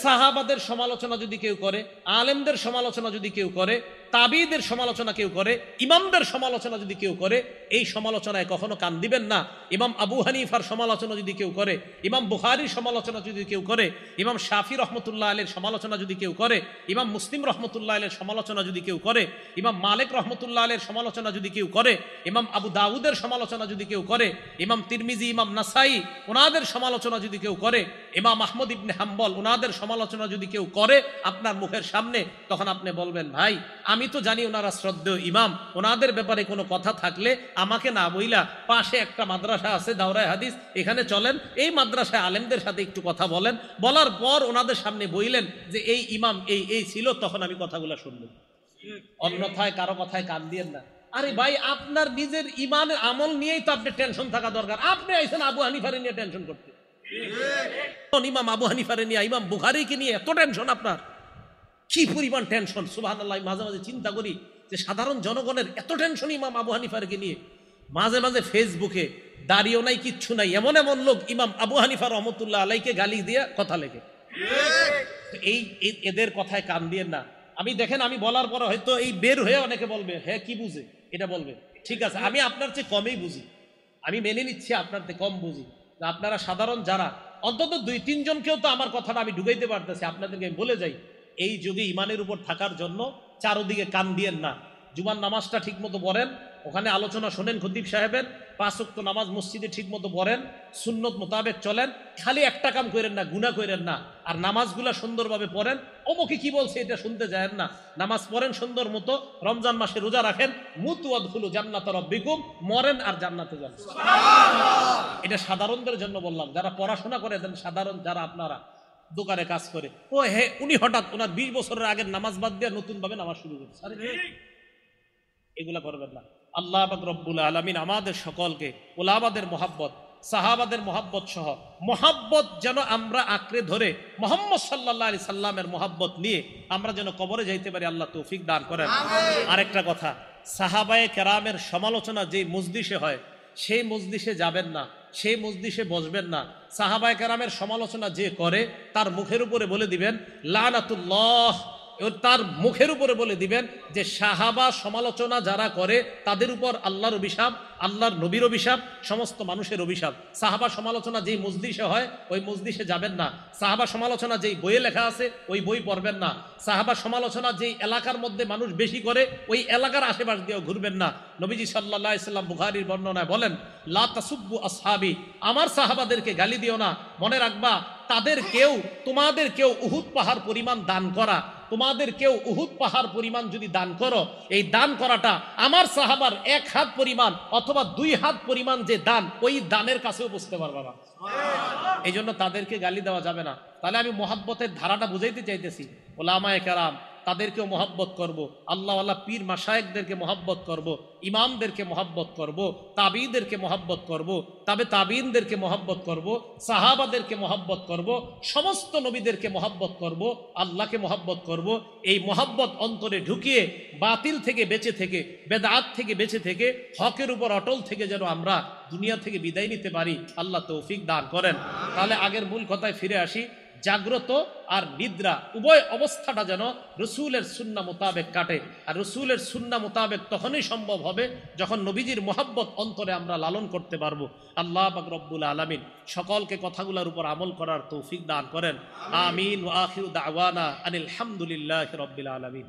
সাহাবাদের সমালোচনা যদি কেউ করে, আলেমদের সমালোচনা যদি কেউ করে, তাবিদের সমালোচনা কেউ করে, ইমামদের সমালোচনা যদি কেউ করে, এই সমালোচনায় কখনো কান দিবেন না। ইমাম আবু হানিফার সমালোচনা যদি কেউ করে, ইমাম বুখারীর সমালোচনা যদি কেউ করে, ইমাম শাফি রহমতুল্লাহ আলাইহির সমালোচনা যদি কেউ করে, ইমাম মুসলিম রহমতুল্লাহ আলাইহির সমালোচনা যদি কেউ করে, ইমাম মালিক রহমতুল্লাহ আলাইহির সমালোচনা যদি কেউ করে, ইমাম আবু দাউদের সমালোচনা যদি কেউ করে, ইমাম তিরমিজি, ইমাম নাসাই ওনাদের সমালোচনা যদি কেউ করে, ইমাম আহমদ ইবনে হাম্বল ওনাদের সমালোচনা যদি কেউ করে আপনার মুখের সামনে, তখন আপনি বলবেন, ভাই আমি তো জানি ওনারা শ্রদ্ধেয় ইমাম, ওনাদের ব্যাপারে কোনো কথা থাকলে আমাকে না বইলা পাশে একটা মাদ্রাসা আছে দাওরায়ে হাদিস, এখানে চলেন, এই মাদ্রাসায় আলেমদের সাথে একটু কথা বলেন, বলার পর ওনাদের সামনে বইলেন যে এই ইমাম এই ছিল, তখন আমি কথাগুলো শুনব। অন্যথায় কারো কথায় কান দিয়েন না। আরে ভাই আপনার নিজের ইমানের আমল নিয়েই তো আপনি টেনশন থাকা দরকার। আপনি আইছেন আবু হানিফারে নিয়ে টেনশন করতে, ইমাম আবু হানিফারে নিয়ে, ইমাম বুখারীকে নিয়ে এত টেনশন আপনার, কি পরিমাণ টেনশন! সুবহানাল্লাহ, মাঝে মাঝে চিন্তা করি যে সাধারণ জনগণের এত টেনশন ইমাম আবু হানিফারকে নিয়ে। মাঝে মাঝে ফেসবুকে দাড়িও নাই, কিচ্ছু নাই, এমন এমন লোক ইমাম আবু হানিফা রহমতুল্লাহ আলাইকে গালি দিয়ে কথা লেখে। এদের কথায় কান দিয়েন না। আমি দেখেন, আমি বলার পর হয়তো এই বের হয়ে অনেকে বলবে, হ্যাঁ কি বুঝে এটা বলবে, ঠিক আছে আমি আপনার চেয়ে কমই বুঝি, আমি মেনে নিচ্ছি আপনার চেয়ে কম বুঝি। আপনারা সাধারণ যারা, অন্তত 2-3 জনকেও তো আমার কথাটা আমি ঢুকাইতে পারতেছি, আপনাদেরকে আমি বলে যাই, এই যুগে ইমানের উপর থাকার জন্য চারোদিকে কান দিয়েন না। জুমার নামাজটা ঠিক মতো পড়েন, ওখানে আলোচনা শোনেন খতিব সাহেবের, 5 ওয়াক্ত নামাজ মসজিদে ঠিক মতো পড়েন, সুন্নত মোতাবেক চলেন, খালি একটা কাম করেন না, গুনাহ করেন না। আর নামাজগুলা সুন্দরভাবে পড়েন, অমুকে কি বলছে এটা শুনতে যায়েন না, নামাজ পড়েন সুন্দর মতো, রমজান মাসে রোজা রাখেন, মুতু ওয়াদখুলু জান্নাত রাব্বিকুম, মরেন আর জান্নাতে যান। এটা সাধারণদের জন্য বললাম, যারা পড়াশোনা করে দেন, সাধারণ যারা আপনারা দোকানে কাজ করে, ও হে উনি হঠাৎ ওনার 20 বছরের আগের নামাজ বাদ দিয়ে নতুন ভাবে নামাজ শুরু করছে, এগুলা করবেন না। আল্লাহ পাক রব্বুল আলামিন আমাদের সকলকে ওলামাদের মহাব্বত, সাহাবাদের মহাব্বত সহ মহাব্বত যেন আমরা আঁকড়ে ধরে মুহাম্মদ সাল্লাল্লাহু আলাইহি সাল্লামের মহাব্বত নিয়ে আমরা যেন কবরে যাইতে পারি, আল্লাহ তৌফিক দান করেন। আরেকটা কথা, সাহাবায়ে কেরামের সমালোচনা যেই মজলিসে হয় সেই মজলিসে যাবেন না, সেই মজলিসে বসবেন না। সাহাবায়ে কেরামের সমালোচনা যে করে তার মুখের উপরে বলে দিবেন লানাতুল্লাহ, তার মুখের উপরে বলে দিবেন যে সাহাবা সমালোচনা যারা করে তাদের উপর আল্লাহর অভিশাপ, আল্লাহর নবীর অভিশাপ, সমস্ত মানুষের অভিশাপ। সাহাবা সমালোচনা যেই মজলিসে হয় ওই মজলিসে যাবেন না। সাহাবা সমালোচনা যেই বইয়ে লেখা আছে ওই বই পড়বেন না। সাহাবা সমালোচনা যেই এলাকার মধ্যে মানুষ বেশি করে ওই এলাকার আশেপাশ দিয়েও ঘুরবেন না। নবীজি সাল্লাল্লাহু আলাইহি সাল্লাম বুখারীর বর্ণনায় বলেন, লা তাসুব্বু আসহাবি, আমার সাহাবাদেরকে গালি দিও না। মনে রাখবা তাদের কেউ তোমাদের কেউ উহুদ পাহাড় পরিমাণ দান করা, তোমাদের কেউ উহুদ পাহাড় পরিমাণ যদি দান করো, এই দান করাটা আমার সাহাবার 1 হাত পরিমাণ অথবা 2 হাত পরিমাণ যে দান, ওই দানের কাছেও বুঝতে পারবা না। এই জন্য তাদেরকে গালি দেওয়া যাবে না। তাহলে আমি মহাব্বতের ধারাটা বুঝাইতে চাইতেছি, ওলামায়ে কেরাম তাদেরকেও মহাব্বত করব, আল্লাহওয়ালা পীর মাশায়েখদেরকে মহাব্বত করব, ইমামদেরকে মহাব্বত করব, তাবিঈদেরকে মহাব্বত করব, তবে তাবিঈনদেরকে মহাব্বত করব, সাহাবাদেরকে মহাব্বত করব, সমস্ত নবীদেরকে মহাব্বত করব, আল্লাহকে মহাব্বত করব। এই মহাব্বত অন্তরে ঢুকিয়ে বাতিল থেকে বেঁচে থেকে, বেদাত থেকে বেঁচে থেকে, হকের উপর অটল থেকে যেন আমরা দুনিয়া থেকে বিদায় নিতে পারি, আল্লাহ তৌফিক দান করেন। তাহলে আগের মূল কথায় ফিরে আসি, জাগ্রত আর নিদ্রা উভয় অবস্থাটা যেন রসুলের সুন্নাহ মোতাবেক কাটে। আর রসুলের সুন্নাহ মোতাবেক তখনই সম্ভব হবে যখন নবীজির মোহাব্বত অন্তরে আমরা লালন করতে পারবো। আল্লাহ পাক রব্বুল আলামিন সকলকে কথাগুলোর উপর আমল করার তৌফিক দান করেন। আমিন। ওয়া আখিরু দাওয়ানা আনিল হামদুলিল্লাহি রাব্বিল আলামিন।